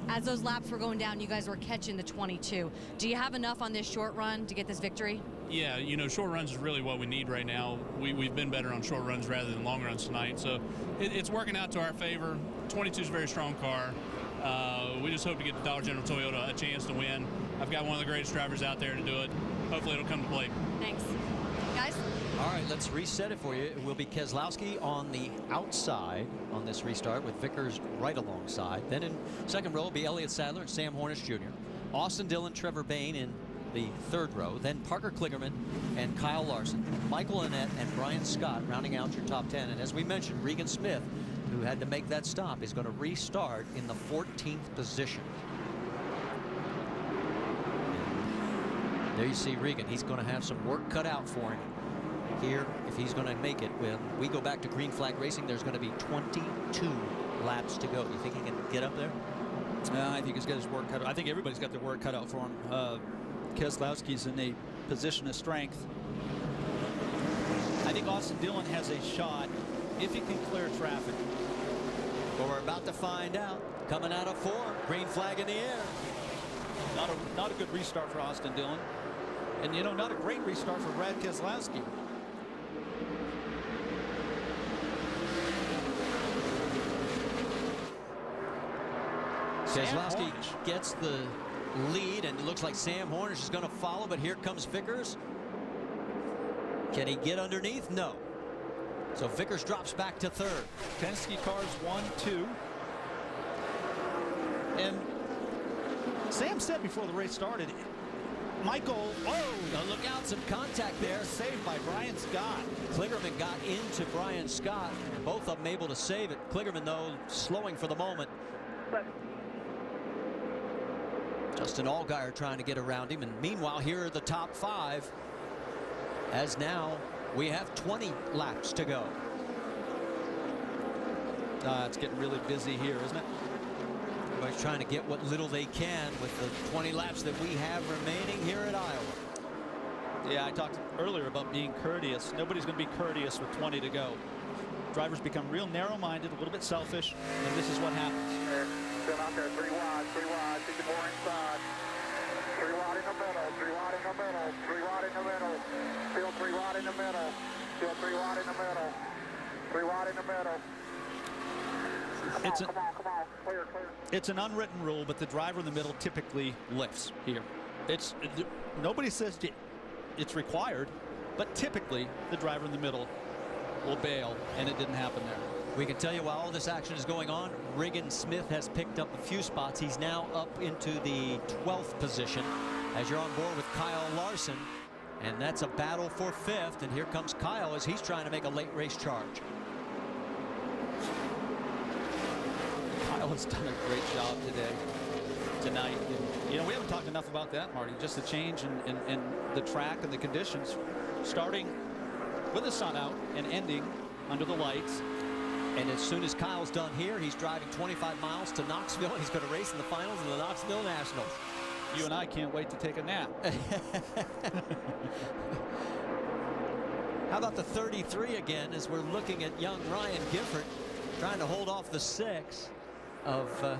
as those laps were going down, you guys were catching the 22. Do you have enough on this short run to get this victory? Yeah, you know, short runs is really what we need right now. We've been better on short runs rather than long runs tonight, so it's working out to our favor. 22 is a very strong car. We just hope to get the Dollar General Toyota a chance to win. I've got one of the greatest drivers out there to do it. Hopefully it'll come to play. Thanks. Guys? All right, let's reset it for you. It will be Keselowski on the outside on this restart with Vickers right alongside. Then in second row will be Elliott Sadler and Sam Hornish Jr. Austin Dillon, Trevor Bayne in the 3rd row. Then Parker Kligerman and Kyle Larson. Michael Annett and Brian Scott rounding out your top 10. And as we mentioned, Regan Smith who had to make that stop, is going to restart in the 14th position. And there you see Regan. He's going to have some work cut out for him here if he's going to make it. When we go back to green flag racing, there's going to be 22 laps to go. You think he can get up there? I think he's got his work cut out. I think everybody's got their work cut out for him. Keselowski's in a position of strength. I think Austin Dillon has a shot if he can clear traffic. Well, we're about to find out. Coming out of 4, green flag in the air. Not a good restart for Austin Dillon. And, you know, not a great restart for Brad Keselowski. Keselowski gets the lead, and it looks like Sam Hornish is going to follow, but here comes Vickers. Can he get underneath? No. So Vickers drops back to 3rd. Penske cars 1, 2. And Sam said before the race started, my goal, look out, some contact there. Saved by Brian Scott. Kligerman got into Brian Scott. Both of them able to save it. Kligerman, though, slowing for the moment. Justin Allgaier trying to get around him. And meanwhile, here are the top 5. As now we have 20 laps to go. It's getting really busy here, isn't it? Everybody's trying to get what little they can with the 20 laps that we have remaining here at Iowa. Yeah, I talked earlier about being courteous. Nobody's going to be courteous with 20 to go. Drivers become real narrow-minded, a little bit selfish, and this is what happens. Still out there, 3 wide, 64 inside. 3 wide in the middle, 3 wide in the middle, 3 wide in the middle. Still 3 wide in the middle. Still 3 wide in the middle. 3 wide in the middle. Come on. Clear. It's an unwritten rule, but the driver in the middle typically lifts here. Nobody says it's required, but typically the driver in the middle will bail, and it didn't happen there. We can tell you while all this action is going on, Regan Smith has picked up a few spots. He's now up into the 12th position as you're on board with Kyle Larson, and that's a battle for 5th. And here comes Kyle as he's trying to make a late race charge. Kyle has done a great job tonight. And, you know, we haven't talked enough about that, Marty. Just the change in the track and the conditions, starting with the sun out and ending under the lights. And as soon as Kyle's done here, he's driving 25 miles to Knoxville. He's going to race in the finals of the Knoxville Nationals. You and I can't wait to take a nap. How about the 33 again, as we're looking at young Ryan Gifford trying to hold off the 6 of,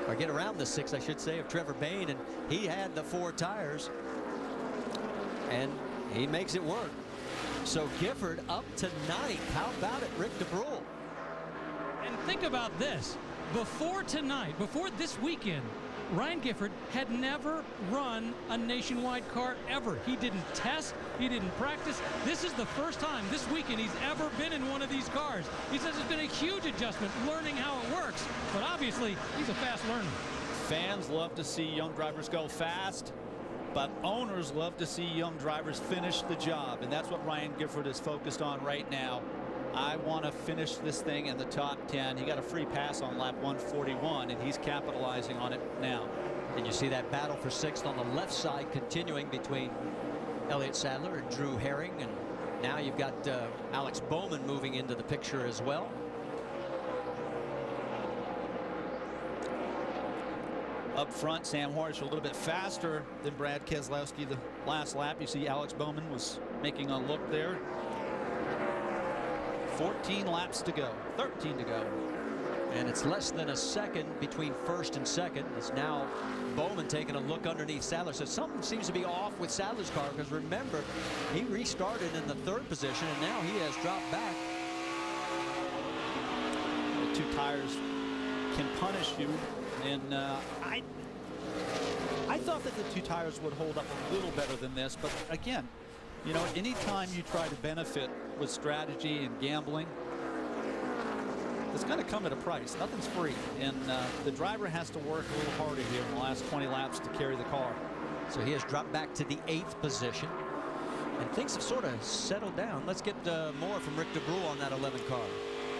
or get around the 6, I should say, of Trevor Bayne. And he had the 4 tires, and he makes it work. So Gifford up to 9th. How about it, Rick DeBrule? And think about this. Before tonight, before this weekend, Ryan Gifford had never run a nationwide car ever. He didn't test. He didn't practice. This is the first time this weekend he's ever been in one of these cars. He says it's been a huge adjustment learning how it works. But obviously, he's a fast learner. Fans love to see young drivers go fast, but owners love to see young drivers finish the job. And that's what Ryan Gifford is focused on right now. I want to finish this thing in the top 10. He got a free pass on lap 141, and he's capitalizing on it now. And you see that battle for 6th on the left side continuing between Elliott Sadler and Drew Herring. And now you've got Alex Bowman moving into the picture as well. Up front, Sam Hornish a little bit faster than Brad Keselowski the last lap. You see Alex Bowman was making a look there. 14 laps to go, 13 to go. And it's less than a second between 1st and 2nd. It's now Bowman taking a look underneath Sadler. So something seems to be off with Sadler's car, because remember, he restarted in the 3rd position, and now he has dropped back. The 2 tires can punish you. And I thought that the 2 tires would hold up a little better than this. But again, you know, anytime you try to benefit with strategy and gambling, it's going to come at a price. Nothing's free. And the driver has to work a little harder here in the last 20 laps to carry the car. So he has dropped back to the 8th position. And things have sort of settled down. Let's get more from Rick DeBrule on that 11 car.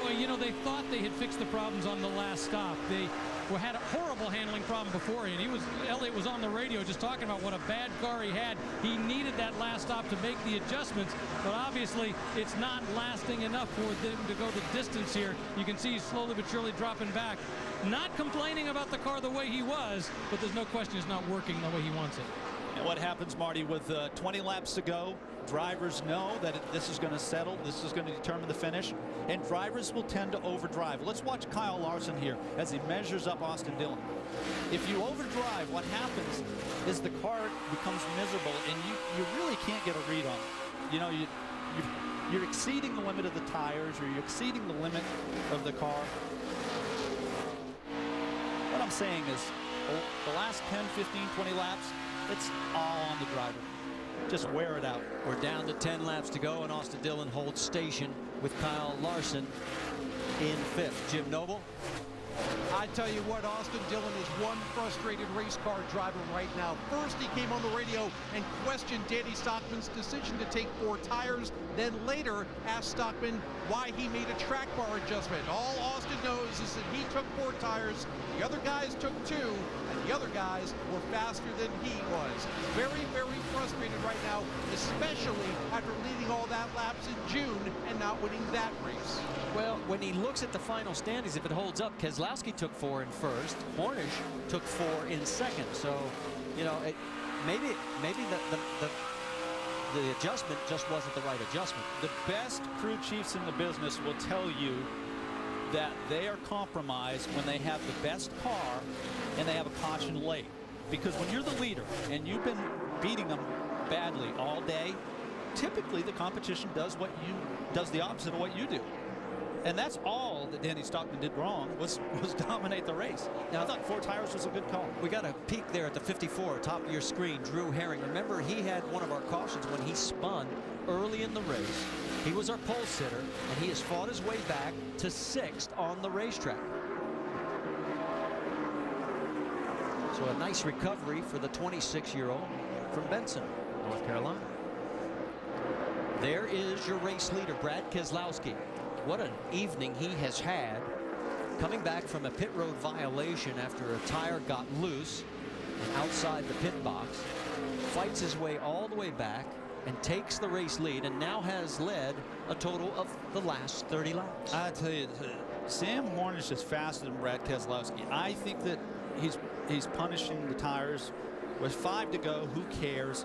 Well, you know, they thought they had fixed the problems on the last stop. They had a horrible handling problem beforehand. Elliott was on the radio just talking about what a bad car he had. He needed that last stop to make the adjustments, but obviously it's not lasting enough for them to go the distance here. You can see he's slowly but surely dropping back. Not complaining about the car the way he was, but there's no question it's not working the way he wants it. And what happens, Marty, with 20 laps to go, drivers know that this is going to settle. This is going to determine the finish. And drivers will tend to overdrive. Let's watch Kyle Larson here as he measures up Austin Dillon. If you overdrive, what happens is the car becomes miserable, and you really can't get a read on it. You know, you're exceeding the limit of the tires, or you're exceeding the limit of the car. What I'm saying is the last 10, 15, 20 laps, it's all on the driver. Just wear it out. We're down to 10 laps to go, and Austin Dillon holds station with Kyle Larson in 5th. Jim Noble. I tell you what, Austin Dillon is one frustrated race car driver right now. First, he came on the radio and questioned Danny Stockman's decision to take 4 tires. Then later, asked Stockman why he made a track bar adjustment. All Austin knows is that he took 4 tires, the other guys took 2, and the other guys were faster than he was. Very, very frustrated right now, especially after leading all that laps in June and not winning that race. Well, when he looks at the final standings, if it holds up, Keselowski took 4 in 1st. Hornish took 4 in 2nd. So, you know, maybe the adjustment just wasn't the right adjustment. The best crew chiefs in the business will tell you that they are compromised when they have the best car and they have a caution late. Because when you're the leader and you've been beating them badly all day, typically the competition does the opposite of what you do. And that's all that Danny Stockman did wrong, was dominate the race. Now, I thought 4 tires was a good call. We got a peek there at the 54, top of your screen. Drew Herring. Remember, he had one of our cautions when he spun early in the race. He was our pole sitter, and he has fought his way back to 6th on the racetrack. So a nice recovery for the 26-year-old from Benson, North Carolina. There is your race leader, Brad Keselowski. What an evening he has had, coming back from a pit road violation after a tire got loose and outside the pit box, fights his way all the way back and takes the race lead, and now has led a total of the last 30 laps. I tell you, Sam Hornish is faster than Brad Keselowski. I think that he's punishing the tires. With 5 to go, who cares?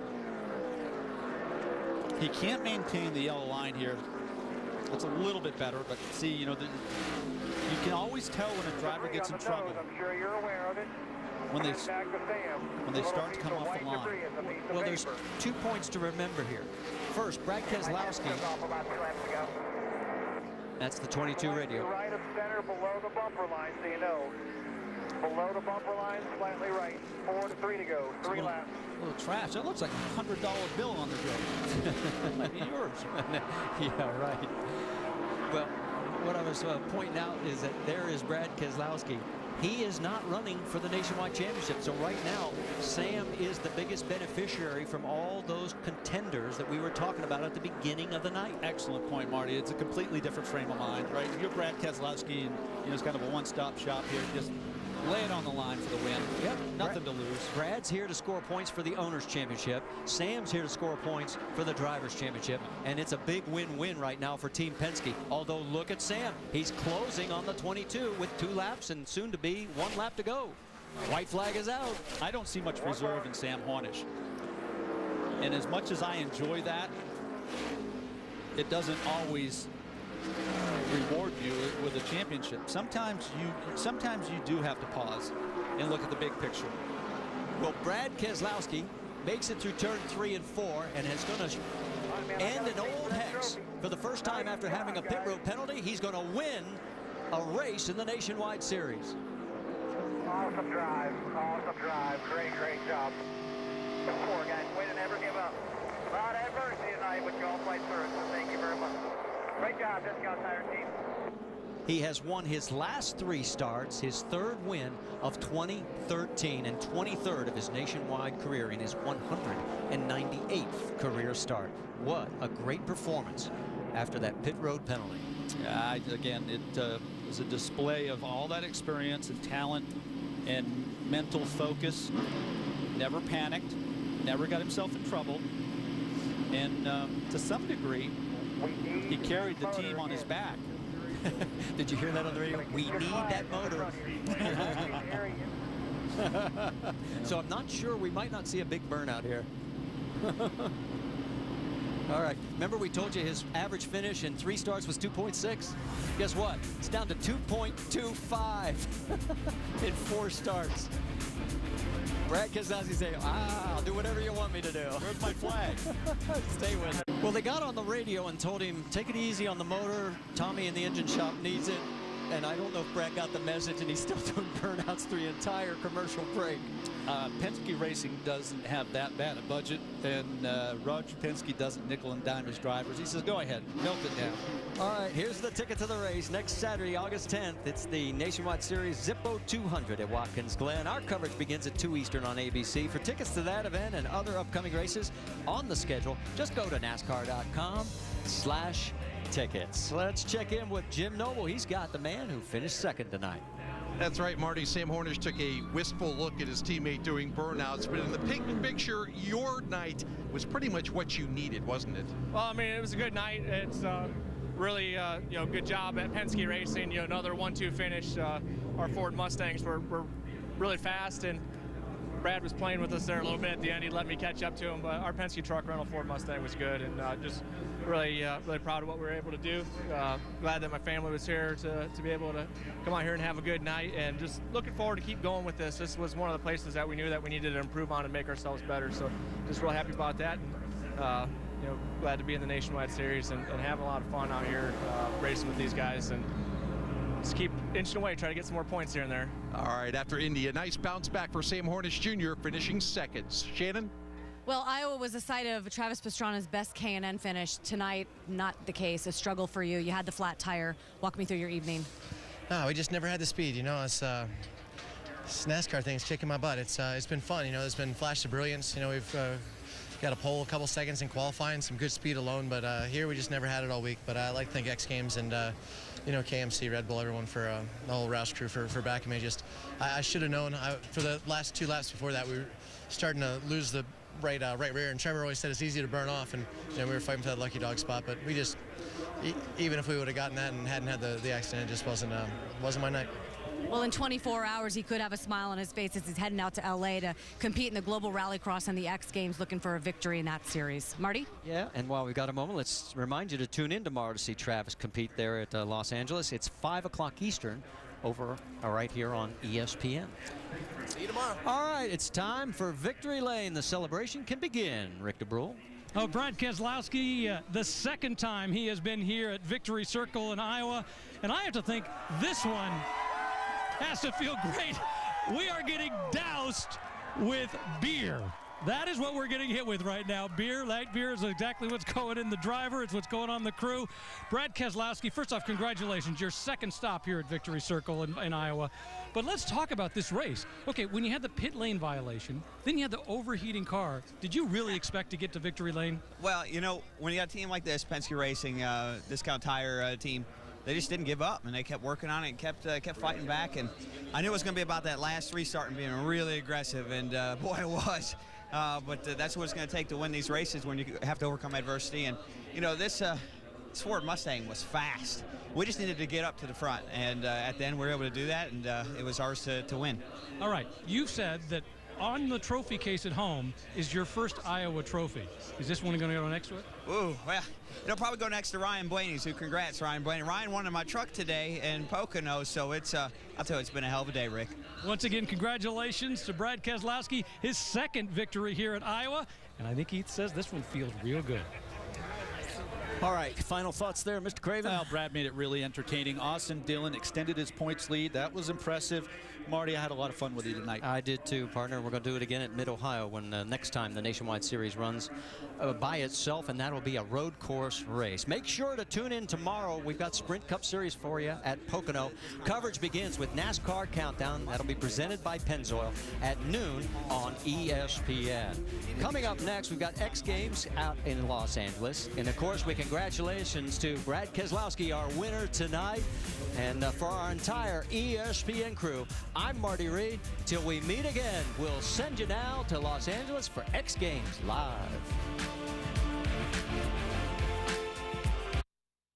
He can't maintain the yellow line here. It's a little bit better, but see, you know, you can always tell when a driver gets in trouble. I'm sure you're aware of it. When they start to come off the line. Well, there's 2 points to remember here. First, Brad Keselowski. That's the 22 radio. Right of center below the bumper line, so you know. Below the bumper line, slightly right. 4 to 3 to go. 3 laps. A little trash. That looks like a $100 bill on the grill. Might be yours. Yeah, right. Well, what I was pointing out is that there is Brad Keselowski. He is not running for the Nationwide Championship. So right now, Sam is the biggest beneficiary from all those contenders that we were talking about at the beginning of the night. Excellent point, Marty. It's a completely different frame of mind, right? You're Brad Keselowski, and you know, it's kind of a one-stop shop here. Just lay it on the line for the win. Yep. Nothing to lose. Brad's here to score points for the Owners' Championship. Sam's here to score points for the Drivers' Championship. And it's a big win-win right now for Team Penske. Although, look at Sam. He's closing on the 22 with 2 laps and soon to be 1 lap to go. White flag is out. I don't see much reserve in Sam Hornish. And as much as I enjoy that, it doesn't always reward you with a championship. Sometimes you do have to pause and look at the big picture. Well, Brad Keselowski makes it through turn 3 and 4 and is going to end an old hex. For the first time after having a pit road penalty, he's going to win a race in the Nationwide Series. Awesome drive. Awesome drive. Great job. 4 guys, way to never give up. A lot of adversity tonight, but you all played through it, so thank you very much. Great job, Discount Tire Team. He has won his last 3 starts, his 3rd win of 2013 and 23rd of his nationwide career in his 198th career start. What a great performance after that pit road penalty. Again, it was a display of all that experience and talent and mental focus. Never panicked, never got himself in trouble, and to some degree, he carried the team on his back. Did you hear that on the radio? We need that motor. So I'm not sure, we might not see a big burnout here. All right, remember we told you his average finish in 3 starts was 2.6? Guess what? It's down to 2.25 in 4 starts. Brad Keselowski saying, I'll do whatever you want me to do. Where's my flag? Stay with it. Well, they got on the radio and told him, take it easy on the motor. Tommy in the engine shop needs it. And I don't know if Brad got the message, and he's still doing burnouts through the entire commercial break. Penske Racing doesn't have that bad a budget, and Roger Penske doesn't nickel and dime his drivers. He says, go ahead, melt it down. All right, here's the ticket to the race. Next Saturday, August 10th, it's the Nationwide Series Zippo 200 at Watkins Glen. Our coverage begins at 2 Eastern on ABC. For tickets to that event and other upcoming races on the schedule, just go to NASCAR.com/tickets. Let's check in with Jim Noble. He's got the man who finished second tonight. That's right, Marty. Sam Hornish took a wistful look at his teammate doing burnouts, but in the big picture, your night was pretty much what you needed, wasn't it? Well, I mean, it was a good night. It's really, good job at Penske Racing. Another 1-2 finish. Our Ford Mustangs were really fast, and Brad was playing with us there a little bit at the end. He let me catch up to him, but our Penske truck rental Ford Mustang was good, and just really proud of what we were able to do. Glad that my family was here to be able to come out here and have a good night, and just looking forward to keep going with this. This was one of the places that we knew that we needed to improve on and make ourselves better, so just real happy about that. And, glad to be in the Nationwide Series and having a lot of fun out here racing with these guys, and just keep inching away, try to get some more points here and there. All right, after Indy, a nice bounce back for Sam Hornish Jr., finishing second. Shannon? Well, Iowa was the site of Travis Pastrana's best K&N finish. Tonight, not the case. A struggle for you. You had the flat tire. Walk me through your evening. No, we just never had the speed. It's this NASCAR thing's kicking my butt. It's been fun. There's been flash of brilliance. We've got a pole a couple seconds in qualifying, some good speed alone, but here we just never had it all week. But I like to thank X Games and KMC, Red Bull, everyone for the whole Roush crew for backing me. I should have known. For the last 2 laps before that, we were starting to lose the right rear, and Trevor always said it's easy to burn off, and we were fighting for that lucky dog spot. But we just, even if we would have gotten that and hadn't had the accident, it just wasn't my night. Well, in 24 hours, he could have a smile on his face as he's heading out to L.A. to compete in the Global Rallycross and the X Games, looking for a victory in that series. Marty? Yeah, and while we've got a moment, let's remind you to tune in tomorrow to see Travis compete there at Los Angeles. It's 5 o'clock Eastern over right here on ESPN. See you tomorrow. All right, it's time for Victory Lane. The celebration can begin. Rick DeBrule. Oh, Brad Keselowski, the second time he has been here at Victory Circle in Iowa, and I have to think this one has to feel great. We are getting doused with beer. That is what we're getting hit with right now. Beer, light beer is exactly what's going in the driver. It's what's going on the crew. Brad Keselowski, first off, congratulations. Your second stop here at Victory Circle in Iowa. But let's talk about this race. Okay, when you had the pit lane violation, then you had the overheating car. Did you really expect to get to Victory Lane? Well, when you got a team like this, Penske Racing, Discount Tire team, they just didn't give up, and they kept working on it and kept fighting back. And I knew it was going to be about that last restart and being really aggressive, and boy, it was. But that's what it's going to take to win these races when you have to overcome adversity. And this Ford Mustang was fast. We just needed to get up to the front, and at the end we were able to do that, and it was ours to win. All right, you said that on the trophy case at home is your first Iowa trophy. Is this one going to go next to it? Ooh, well, it'll probably go next to Ryan Blaney's, so congrats, Ryan Blaney. Ryan won in my truck today in Pocono, so it's, I'll tell you, it's been a hell of a day, Rick. Once again, congratulations to Brad Keselowski, his second victory here at Iowa, and I think he says this one feels real good. All right, final thoughts there, Mr. Craven? Well, Brad made it really entertaining. Austin Dillon extended his points lead. That was impressive. Marty, I had a lot of fun with you tonight. I did too, partner. We're going to do it again at Mid-Ohio when next time the Nationwide Series runs by itself, and that'll be a road course race. Make sure to tune in tomorrow. We've got Sprint Cup Series for you at Pocono. Coverage begins with NASCAR Countdown. That'll be presented by Pennzoil at noon on ESPN. Coming up next, we've got X Games out in Los Angeles, and of course we can go congratulations to Brad Keselowski, our winner tonight. And for our entire ESPN crew, I'm Marty Reed. Till we meet again, we'll send you now to Los Angeles for X Games Live.